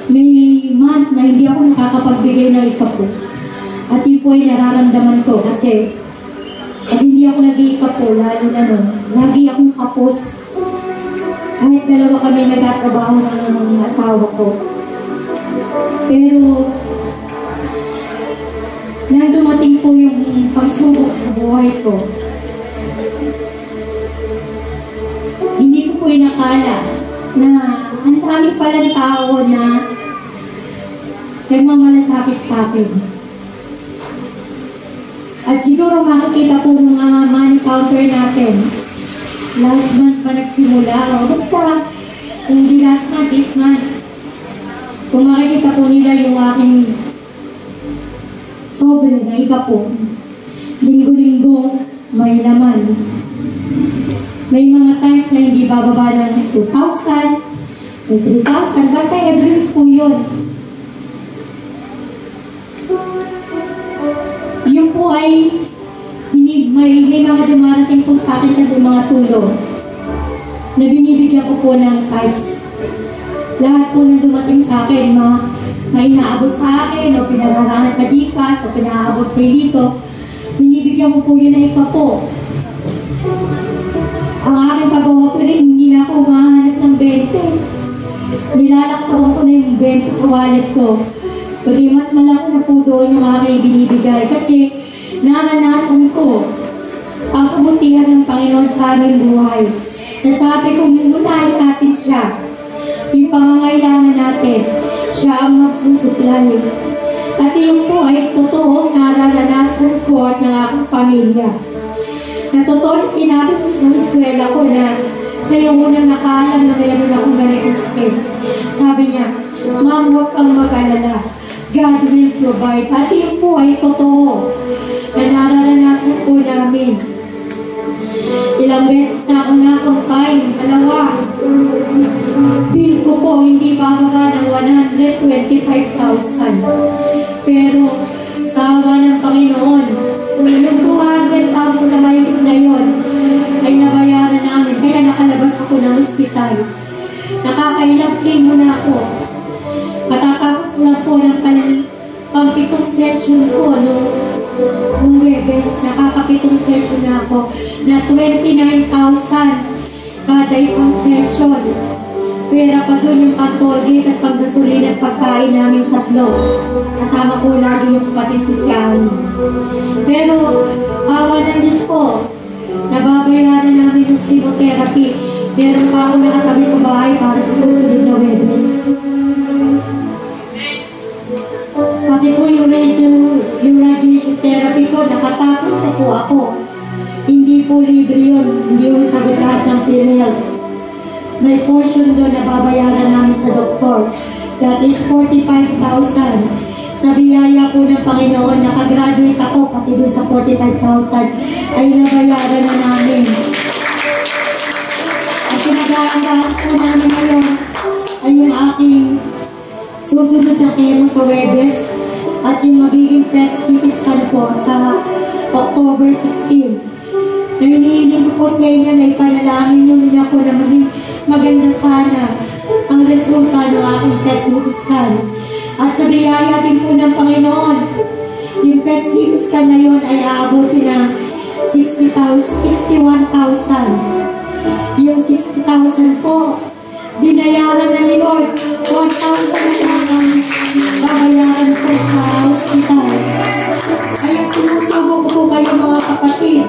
May month na hindi ako nakakapagbigay ng ikapo. At yun po ay nararamdaman ko kasi pag hindi ako nag-iikapo, lalo na nun, lagi akong kapos. Kahit dalawa kami nagtatrabaho ng asawa ko. Pero, nang dumating po yung pagsubok sa buhay ko, hindi ko po inakala na ang dami palang tao na nagmamalasakit sa akin. At siguro makikita po ng mga money counter natin. Last month pa nagsimula. O basta, kung di last month, this month. Kung makikita po nila yung aking sobre na ikapo. Linggo-linggo, may laman. May mga times na hindi bababa ng 2,000, may 3,000. Basta every week po yun. Yung po ay may mga dumarating po sa akin kasi mga tulong na binibigyan ko po ng tithes. Lahat po na dumating sa akin, may inaabot sa akin o pinararanas sa Gcash o pinaabot kay dito, binibigyan ko po yun na ikapo. Ang aking pag-ooperate, hindi na ako mahanap ng 20. Nilalaktawan ko na yung 20 sa wallet ko. Kundi mas malaki na po doon yung aking binibigay kasi naranasan ko ang kabutihan ng Panginoon sa aming buhay. Nasabi kong unahin natin siya. Yung pangangailangan natin, siya ang magsusupply. At yung po ay totoong nararanasan ko at ng aking pamilya. Na totoo yung sinabi ko sa eskwela ko na siya yung unang nakaalam na mayroon akong ganitong skin. Sabi niya, Ma'am, huwag kang mag-alala. God will provide. At yun po ay totoo na nararanasan po namin. Ilang beses na ako na-confine, 2. Bill ko po hindi bababa ng 125,000. Pero sa awa ng Panginoon, yung 200,000 na mahigit na yun ay nabayaran namin. Kaya nakalabas ako ng ospital. Nakakailang claim muna ako. Matatapos ko lang po ng pang-pitong session ko nung Webes. Nakakapitong session na ako na 29,000 kada isang session. Pera pa doon yung pang-tollgate at pang-gasolina at pagkain namin 3. Kasama ko lagi yung kapatid ko si Ani. Pero awa ng Diyos po, nababayaran namin yung chemotherapy. Meron pa ako nakatabi sa bahay para sa susunod na Webes. Pati po yung radiation therapy ko, nakatapos na po ako. Hindi po libre yun, hindi po sagot lahat ng PhilHealth. May portion doon na babayaran namin sa doktor. That is 45,000. Sa biyaya po ng Panginoon, nakagraduate ako, pati doon sa 45,000 ay nabayaran na namin. At pinag-aarahan po namin ngayon ay yung aking susunod na chemo sa Webes. at yung magiging PET CT scan ko sa October 16. Na hinihiling ko po sa inyo na ipanalangin nyo rin ako na maging maganda sana ang resulta ng aking PET CT scan. At sa biyaya din po ng Panginoon, yung PET CT scan na yun ay aabuti ng 61,000. Yung 60,000 po, binayaran na ni Lord. 1,000 na babayaran po sa hospital. Kaya sinusubo ko po kayo mga kapatid.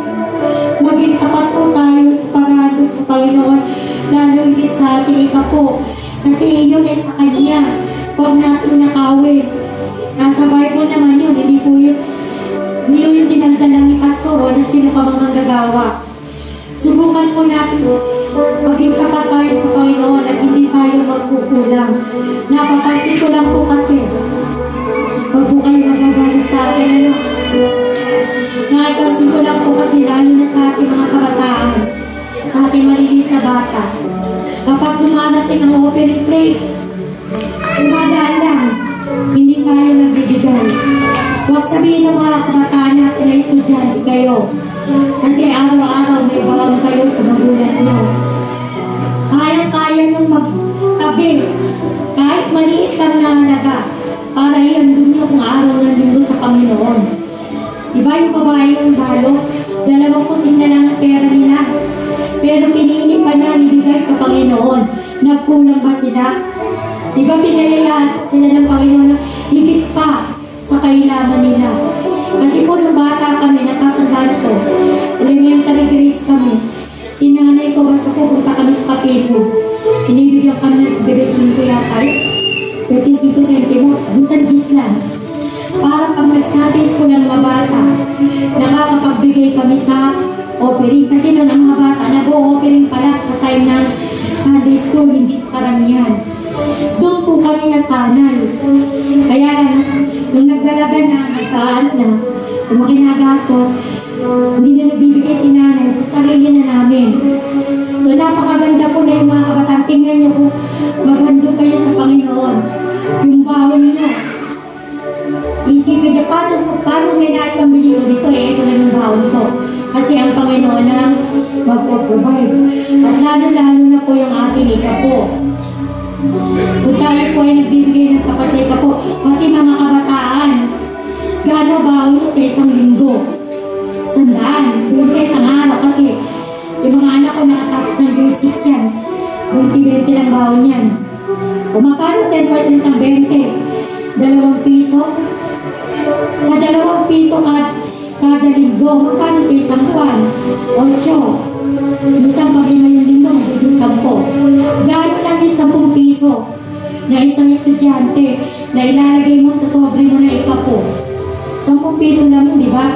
Maging tapat po tayo sa paghahandog sa Panginoon, lalo higit sa ating ikapo. Kasi yun ay sa Kanya. Huwag natin nakawin. Nasa Bible naman yun, hindi yung dinagdalang ni Pastor o na sino pa mga gagawa. Subukan po natin maging tapat tayo sa Panginoon at hindi tayo magkukulang. Napapansin ko lang po kasi, huwag po kayo magagalit sa akin, ano? Napapansin ko lang po kasi lalo na sa ating mga kabataan, sa ating maliliit na bata. Kapag dumarating ang opening plate, dumadaan lang, hindi tayo nagbibigay. Huwag sabihin ng mga kabataan natin na estudyante kayo. Kasi araw-araw may baon kayo sa magulang nyo. Kayang-kaya nyo magtabi kahit maliit lang na halaga para iandun nyo kung araw ng linggo sa Panginoon. Diba yung babae yung balo? 2 kusing na lang ang pera nila. Pero pinili pa niya ibigay sa Panginoon. Nagkulang ba sila? Diba pinayayaan sila ng Panginoon higit pa sa kailangan nila? Kasi po nung bata kami, natatandaan ko, elementary grades kami. Sinanay ko, basta pupunta kami sa kapito. Pinibigyan kami ng bebeching ko yata. 25 centimos, minsan gis lang. Para pag nagsatis ko ng mga bata, nakakapagbigay kami sa offering. Kasi noon ang mga bata, nag-o-offering pala sa time ng Sunday school, hindi karamihan. Doon po kami nasanay. Kaya nung nagdalaga na, nagkaan na, kung makinagastos, hindi na nagbibigay si nanay sa sarili na namin. So napakaganda po na yung mga kabataan. Tingnan nyo kung maghandog kayo sa Panginoon. Yung bawon nyo. Isipin nyo, paano may naipambili ko dito ito na yung bawon ko. Kasi ang Panginoon ang magpo-provide. At lalo-lalo na po yung ating ikapo. Kung tayo po ay nagbibigay ng kapasita po, pati mga kabataan, gaano bawon nyo sa isang linggo? 100, 20 isang araw kasi yung mga anak ko nakatapos ng grade 6 yan, 20-20 lang bawon yan. Kung makano 10% ng 20, 2 piso? Sa 2 piso kada linggo, makano sa isang buwan? 8. Minsan pag 5 yung linggo, magiging 10. Gaano lang yung 10 piso na isang estudyante na ilalagay mo sa sobre mo na ikapo? 10 piso lang, di ba?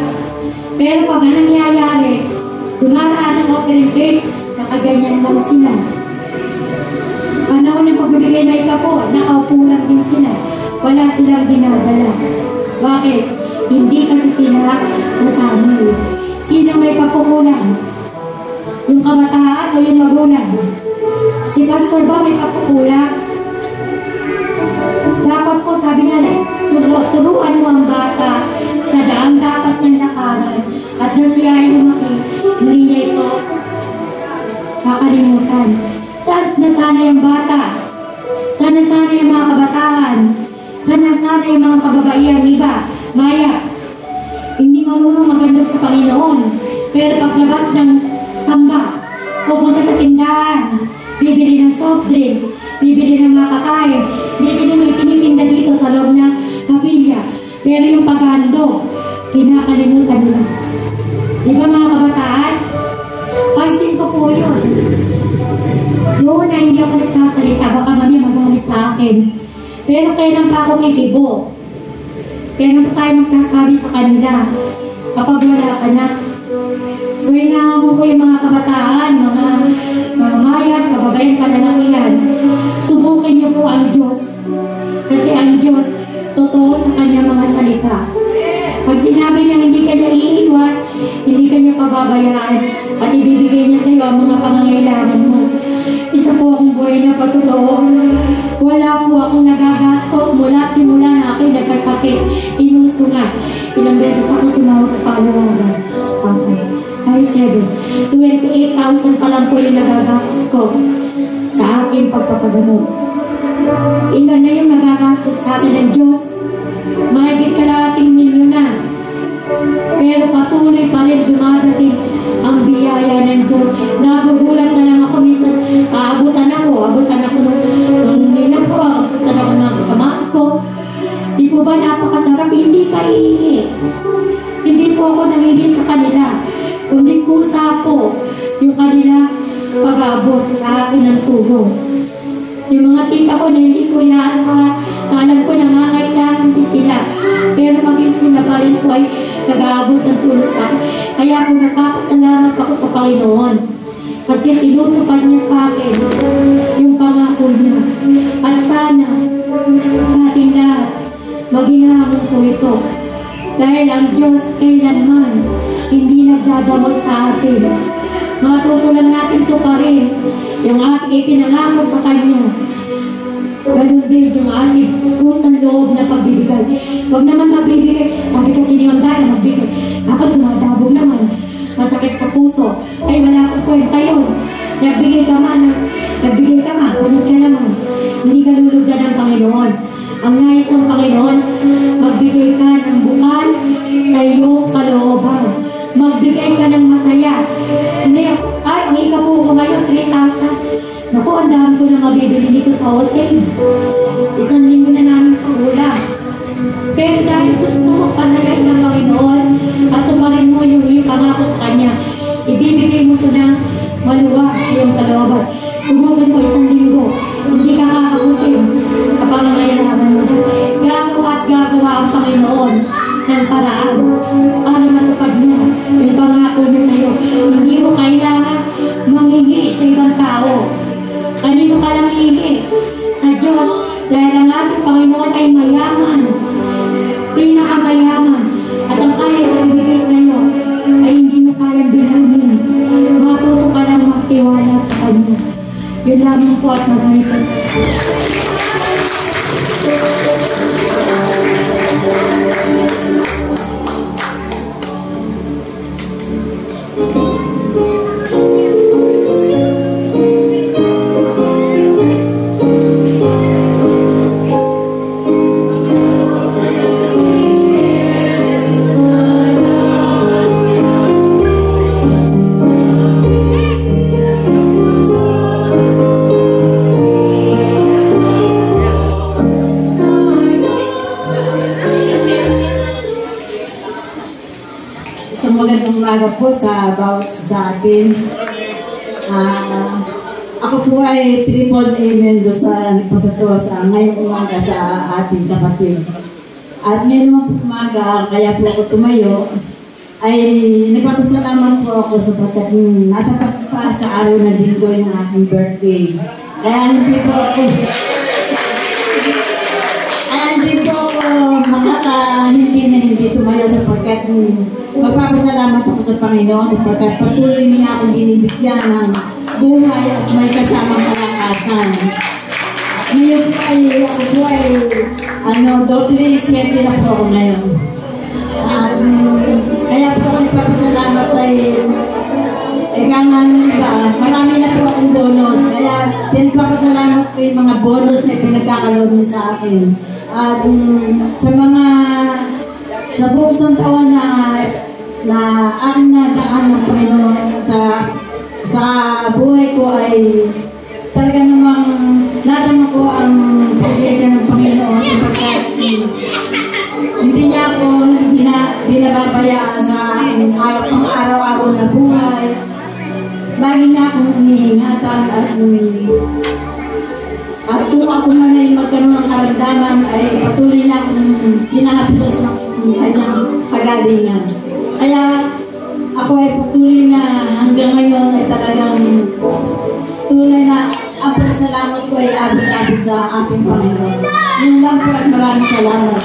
Pero pag nangyayari, dumaraan ang opening date, nakaganyan lang sila. Panahon ng pagbibigay na ikapo, nakaupo lang din sila. Wala silang dinadala. Bakit? Hindi kasi sila nasanay. Sino may pagkukulang? Yung kabataan o yung magulang? Si pastor ba may pagkukulang? Dapat po, sabi nga, turuan mo ang bata sa daang dapat niyang lakaran. At nang siya ay lumaki, hindi niya ito kakalimutan. Saan nasanay ang bata? Saan nasanay ang mga kabataan? Saan nasanay ang mga kababaihan? Iba, Maya, hindi marunong magandog sa Panginoon. Pero paglabas ng samba, pupunta sa tindahan, bibili ng soft drink, bibili ng mga kakain, bibili ng tinitinda dito sa loob ng kapilya. Pero yung paghandog, kinakalimutan nila. Di ba mga kabataan? Pansin ko po yun. Noon na hindi ako nagsasalita, baka mami magalit sa akin. Pero kailan pa ako kikibo? Kailan pa tayo magsasabi sa kanila kapag wala ka na? So inaamo ko yung mga kabataan, mga mayan, kababayan, kalalakihan. Subukin niyo po ang Diyos. Kasi ang Diyos, totoo sa kanyang mga salita. Pag sinabi niya hindi ka niya iiwan, hindi ka niya pababayaan, at ibibigay niya sa iyo ang mga pangangailangan mo. Isa po akong buhay na patotoo. Wala po akong nagagastos mula simula na ako'y nagkasakit. Inuso na. Ilang beses ako sumawag sa paluwagan. Okay. Ay, 28,000 pa lang po yung nagagastos ko sa aking pagpapagamot. Ilan na yung nagagastos sa akin ng Diyos? Mahigit kalahating milyon na. Pero patuloy pa rin dumadating ang biyaya ng Diyos. Nagugulat na lang ako minsan. Abutan ako ng nila ko, abutan ako ng kasama ko. Di po ba napakasarap? Hindi ka hihingi. Hindi po ako nangingi sa kanila. Kundi kusa po yung kanila pag-aabot sa akin ng tulong. Yung mga tita ko na hindi ko inaasa, alam ko nangangailangan din sila. Pero maging sila pa rin po ay nag-aabot ng tulong sa akin. Kaya ako nagpapasalamat ako sa Panginoon. Kasi tinutupad niya sa akin yung pangako niya. At sana sa ating lahat, maging hamon po ito. Dahil ang Diyos kailanman hindi nagdadamot sa atin. Matutunan natin ito pa rin. Yung ating ipinangako sa Kanya. Ganun din yung ating pusang loob na pagbibigay. Huwag naman magbibigay. Sabi kasi ni Ma'am Dana, magbigay. Tapos dumadabog naman. Masakit sa puso. Ay wala akong kwenta yun. Nagbigay ka man. Punod ka naman. Hindi ka lulugdan ng Panginoon. Ang nais ng Panginoon, magbigay ka ng bukal sa iyong kalooban. Magbigay ka ng masaya. Hindi, ang ikapo ko ngayon, 3,000. Naku, ang dami ko na mabibili dito sa Osay. 1 linggo na namin pakulang. Pero dahil gusto mo panayan ng Panginoon at tuparin mo yung pangako sa Kanya, ibibigay mo ito ng maluwag sa iyong kalooban. Subukan mo 1 linggo. Hindi ka kakapusin sa pangangailangan mo. Gagawa ang Panginoon ng paraan para matupad niya yung pangako niya sa iyo. Hindi mo kailangan manghingi sa ibang tao. Kanino ka lang hihingi? Sa Diyos. Dahil ang ating Panginoon ay mayaman. Pinakamayaman. At ang kaya na ibigay sa iyo ay hindi mo kayang bilangin. Matuto ka lang magtiwala sa Kanya. Yun lamang po at marami po. Magandang umaga po sa bawat sa atin. Ako po ay triple amen do sa nagpatotoo sa ngayong umaga sa ating kapatid. At ngayon naman po umaga, kaya po ako tumayo, ay nagpapasalamat po ako sapagkat natapat pa sa araw na linggo yung aking birthday. Kaya hindi po ako hindi tumayo sapagkat magpapasalamat ako sa Panginoon sapagkat patuloy niya akong binibigyan ng buhay at may kasamang kalakasan. Ngayon po ay ako po ay doble swerte na po ako ngayon. Kaya po ako nagpapasalamat ay marami na po akong bonus. Kaya pinagpapasalamat ko yung mga bonus na pinagkakalob niya sa akin. At sa buong isang taon na aking nadaan ng Panginoon sa buhay ko ay talaga namang nadama ko ang presensya ng Panginoon sapagkat hindi niya ako binababayaan sa aking araw-araw na buhay. Lagi niya akong iniingatan at kung ako man ay magkaroon ng karamdaman ay patuloy na akong hinahapitos ng kanyang kagalingan. Kaya ako ay patuloy na hanggang ngayon ay talagang tunay na ang pasalamat ko ay abot-abot sa ating Panginoon. Yun lang po at maraming salamat.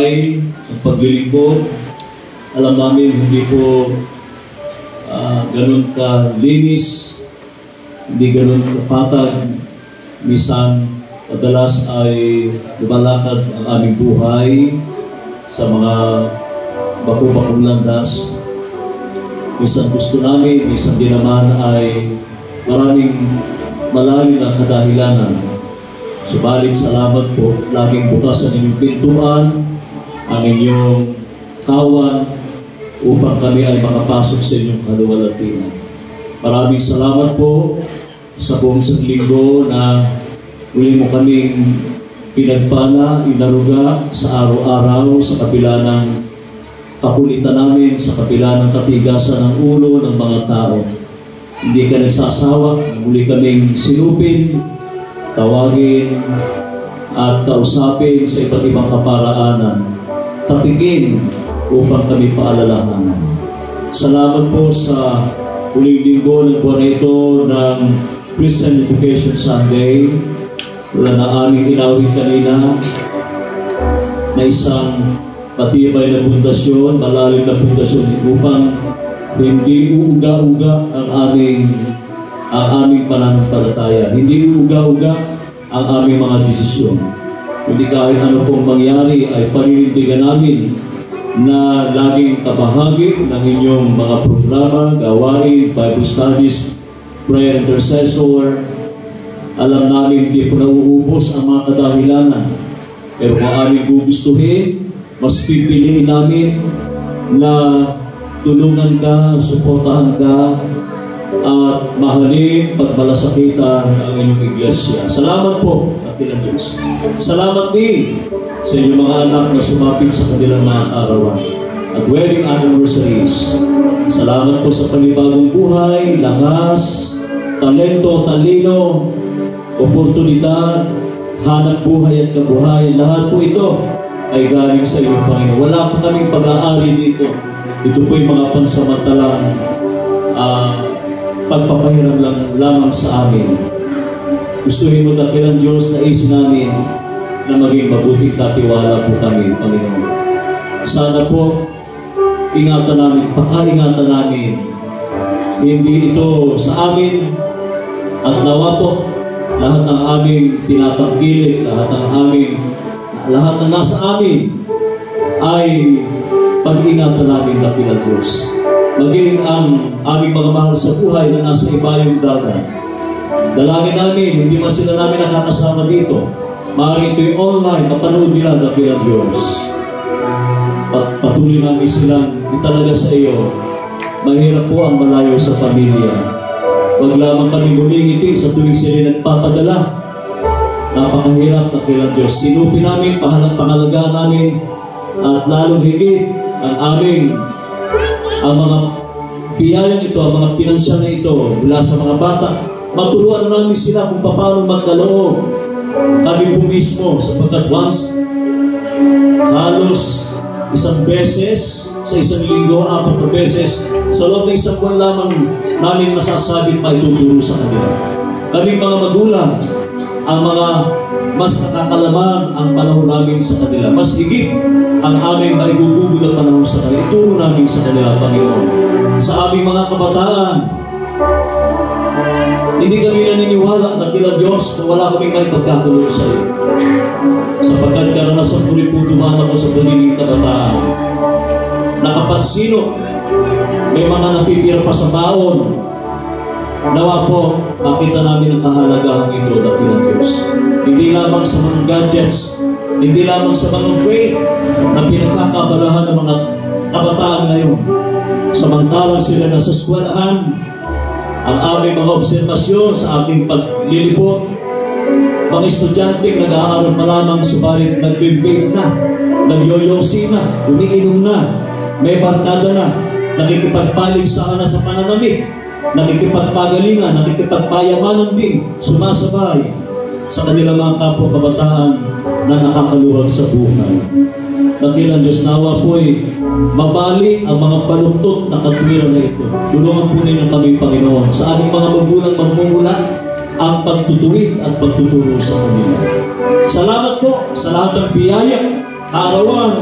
buhay, ang paglilingkod. Alam namin hindi po ganun ka-linis, hindi ganun kapatag. Minsan, madalas ay lumalakad ang aming buhay sa mga bako-bakong landas. Minsan gusto namin, minsan din naman ay maraming malalim na kadahilanan. Subalit salamat po, laging bukas ang inyong pintuan, ang inyong kawan, upang kami ay makapasok sa inyong kaluwalhatian. Maraming salamat po sa buong linggo na muli mo kaming pinagpala, inaruga sa araw-araw sa kabila ng kakulitan namin, sa kabila ng katigasan ng ulo ng mga tao. Hindi ka nagsasawa, muli kaming sinupin, tawagin at kausapin sa iba't ibang kaparaanan, tapikin upang kami paalalahanan. Salamat po sa huling linggo ng buwan na ito ng Christian Education Sunday. Wala na aming inawit kanina na isang matibay na pundasyon, malalim na pundasyon upang hindi uuga-uga ang aming pananampalataya. Hindi uuga-uga ang aming mga desisyon. Hindi kahit ano pong mangyari ay paninindigan namin na laging kabahagi ng inyong mga programa, gawain, Bible studies, prayer intercessor. Alam namin hindi po nauubos ang mga kadahilanan. Pero kung aming gugustuhin, mas pipiliin namin na tulungan ka, suportahan ka, at mahalin, pagmalasakitan ang inyong iglesia. Salamat po, Katilang Diyos. Salamat din sa inyong mga anak na sumapit sa kanilang mga arawan at wedding anniversaries. Salamat po sa panibagong buhay, lakas, talento, talino, oportunidad, hanap buhay at kabuhayan. Lahat po ito ay galing sa inyong Panginoon. Wala po kaming pag-aari dito. Ito po yung mga pansamantalang pagpapahiram lamang sa amin. Gustuhin mo dakilang Diyos na isin namin na maging mabuting katiwala po kami, Panginoon. Sana po, ingatan namin, pakaingatan namin. Hindi ito sa amin at nawa po, lahat ng aming tinatangkilik, lahat ng nasa amin ay pag-ingatan namin dakilang Diyos. Maging ang aming mga mahal sa buhay na nasa ibayong dagat. Dalangin namin, hindi man sila namin nakakasama dito. Maaari ito'y online, mapanood nila dakilang Diyos. Patuloy namin silang italaga sa iyo. Mahirap po ang malayo sa pamilya. Huwag lamang kami humingiti sa tuwing sila nagpapadala. Napakahirap dakilang Diyos. Sinupin namin, pangalagaan namin, at lalong higit ang mga biyayang ito, ang mga pinansyal na ito mula sa mga bata. Maturuan namin sila kung paano magkaloob. Kami po mismo, sapagkat once, halos isang beses, sa isang linggo, 4 beses, sa loob ng isang buwan lamang namin masasabing maituturo sa kanila. Kami mga magulang, ang mga mas nakakalamang ang panahon namin sa kanila. Mas higit ang aming maigugugol na panahon sa kanila. Ituro namin sa kanila, Panginoon. Sa aming mga kabataan, hindi kami naniniwala na bilang Diyos na wala kaming may pagkakulong sa iyo. Sapagkat karanasan ko rin po dumaan ako sa pagiging kabataan. Na kapag sino may mga natitira pa sa baon, nawa po, makita namin ang kahalagahan ito dakilang Diyos. Hindi lamang sa mga gadgets, hindi lamang sa mga faith na pinagkakabalahan ng mga kabataan ngayon. Samantalang sila nasa eskwelahan, ang aming mga obserbasyon sa aking paglilibot, mga estudyante nag-aaral pa lamang, subalit nag-vape na, nagyoyosi na, umiinom na, may barkada na, nakikipagpaligsahan na sa pananamit, nakikipagpagalingan, nakikipagpayamanan din, sumasabay sa kanilang mga kapwa kabataan na nakakaluwag sa buhay. Dakilang Diyos, nawa po mabali ang mga baluktot na katwiran na ito. Tulungan po ninyo kami, Panginoon, sa ating mga magulang magmumula ang pagtutuwid at pagtuturo sa kanila. Salamat po sa lahat ng biyaya kaarawan,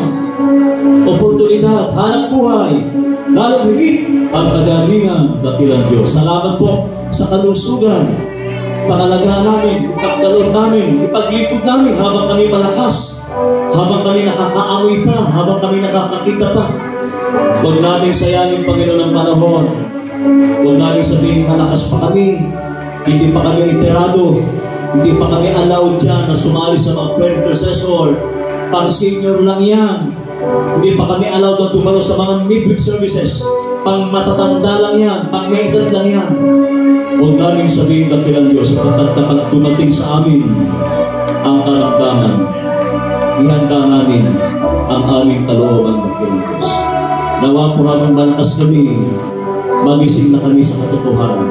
oportunidad, hanap buhay, lalong higit ang kagalingan dakilang Diyos. Salamat po sa kalusugan, pangalagaan namin, ipagkaloob namin, ipaglikod namin habang kami malakas, habang kami nakakaamoy pa, habang kami nakakakita pa. Huwag namin sayangin, Panginoon, ang panahon. Huwag namin sabihin, malakas pa kami, hindi pa kami enterado, hindi pa kami allowed dyan na sumali sa mga prayer intercessor. Pang senior lang yan. Hindi pa kami allowed na dumalo sa mga midweek services. Pang matatanda lang yan, pang may edad lang yan. Huwag namin sabihin dakilang Diyos, sapagkat kapag dumating sa amin ang karamdaman, ihanda namin ang aming kalooban dakilang Diyos. Nawa po habang malakas kami, magising na kami sa katotohanan.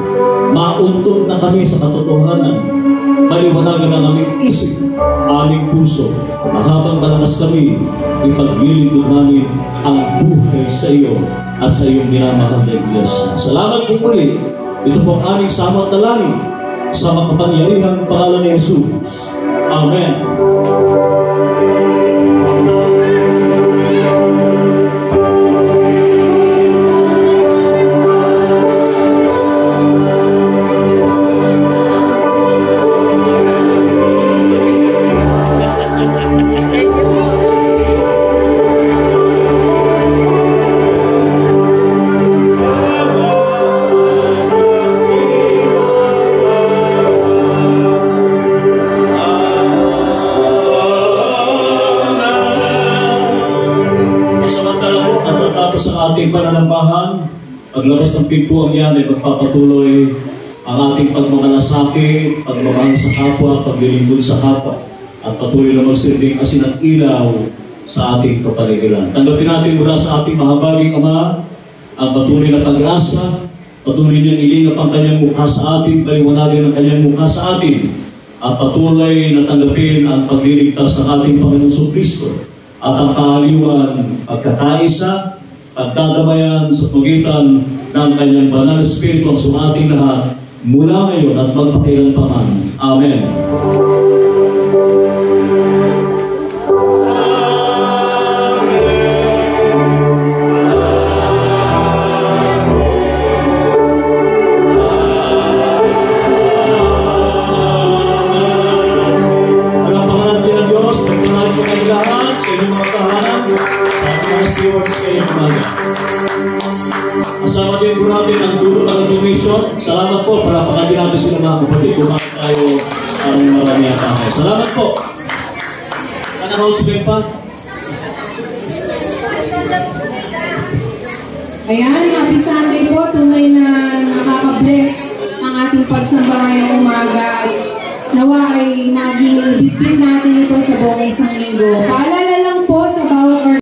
Mauntog na kami sa katotohanan. Maliwanagan ang aming isip, aming puso, na habang malakas kami, ipaglilingkod namin ang buhay sa iyo at sa iyong minamahal na iglesia. Salamat po muli. Ito po ang aming samang dalangin sa makapangyarihang pangalan ni Jesus. Amen. Sa ating pananampahan, paglabas ng pintuang yan ay magpapatuloy ang ating pagmamalasakit, pagmamahal sa kapwa, paglilingkod sa kapwa, at patuloy na magsilbing asin at ilaw sa ating kapaligiran. Tanggapin natin mula sa ating mahabaging Ama ang patuloy na pag-asa, patuloy niyang ilingap ang kanyang mukha sa atin, paliwanagin ang kanyang mukha sa atin, at patuloy na tanggapin ang pagliligtas ng ating Panginoong Kristo at ang kaaliwan, pagkakaisa, pagdadamayan sa pagitan ng kanyang banal na Espiritu ang sumating lahat mula ngayon at magpakailanpaman. Amen. Ang pangalan ng Diyos, pagkakaroon ko kayo lahat sa inyong mga tahanan, sa mga stewards kayong umaga. Kasama din po natin ang dulo ng donation. Salamat po, para pagkatin natin sila mga kapatid. Kumain tayo ang marami at tayo. Salamat po. House pa. Ayan, happy Sunday po. Tunay na nakaka-bless ang ating pagsamba ngayong umaga. Nawa ay naging bibig natin ito sa buong isang linggo. Paalala lang po sa bawat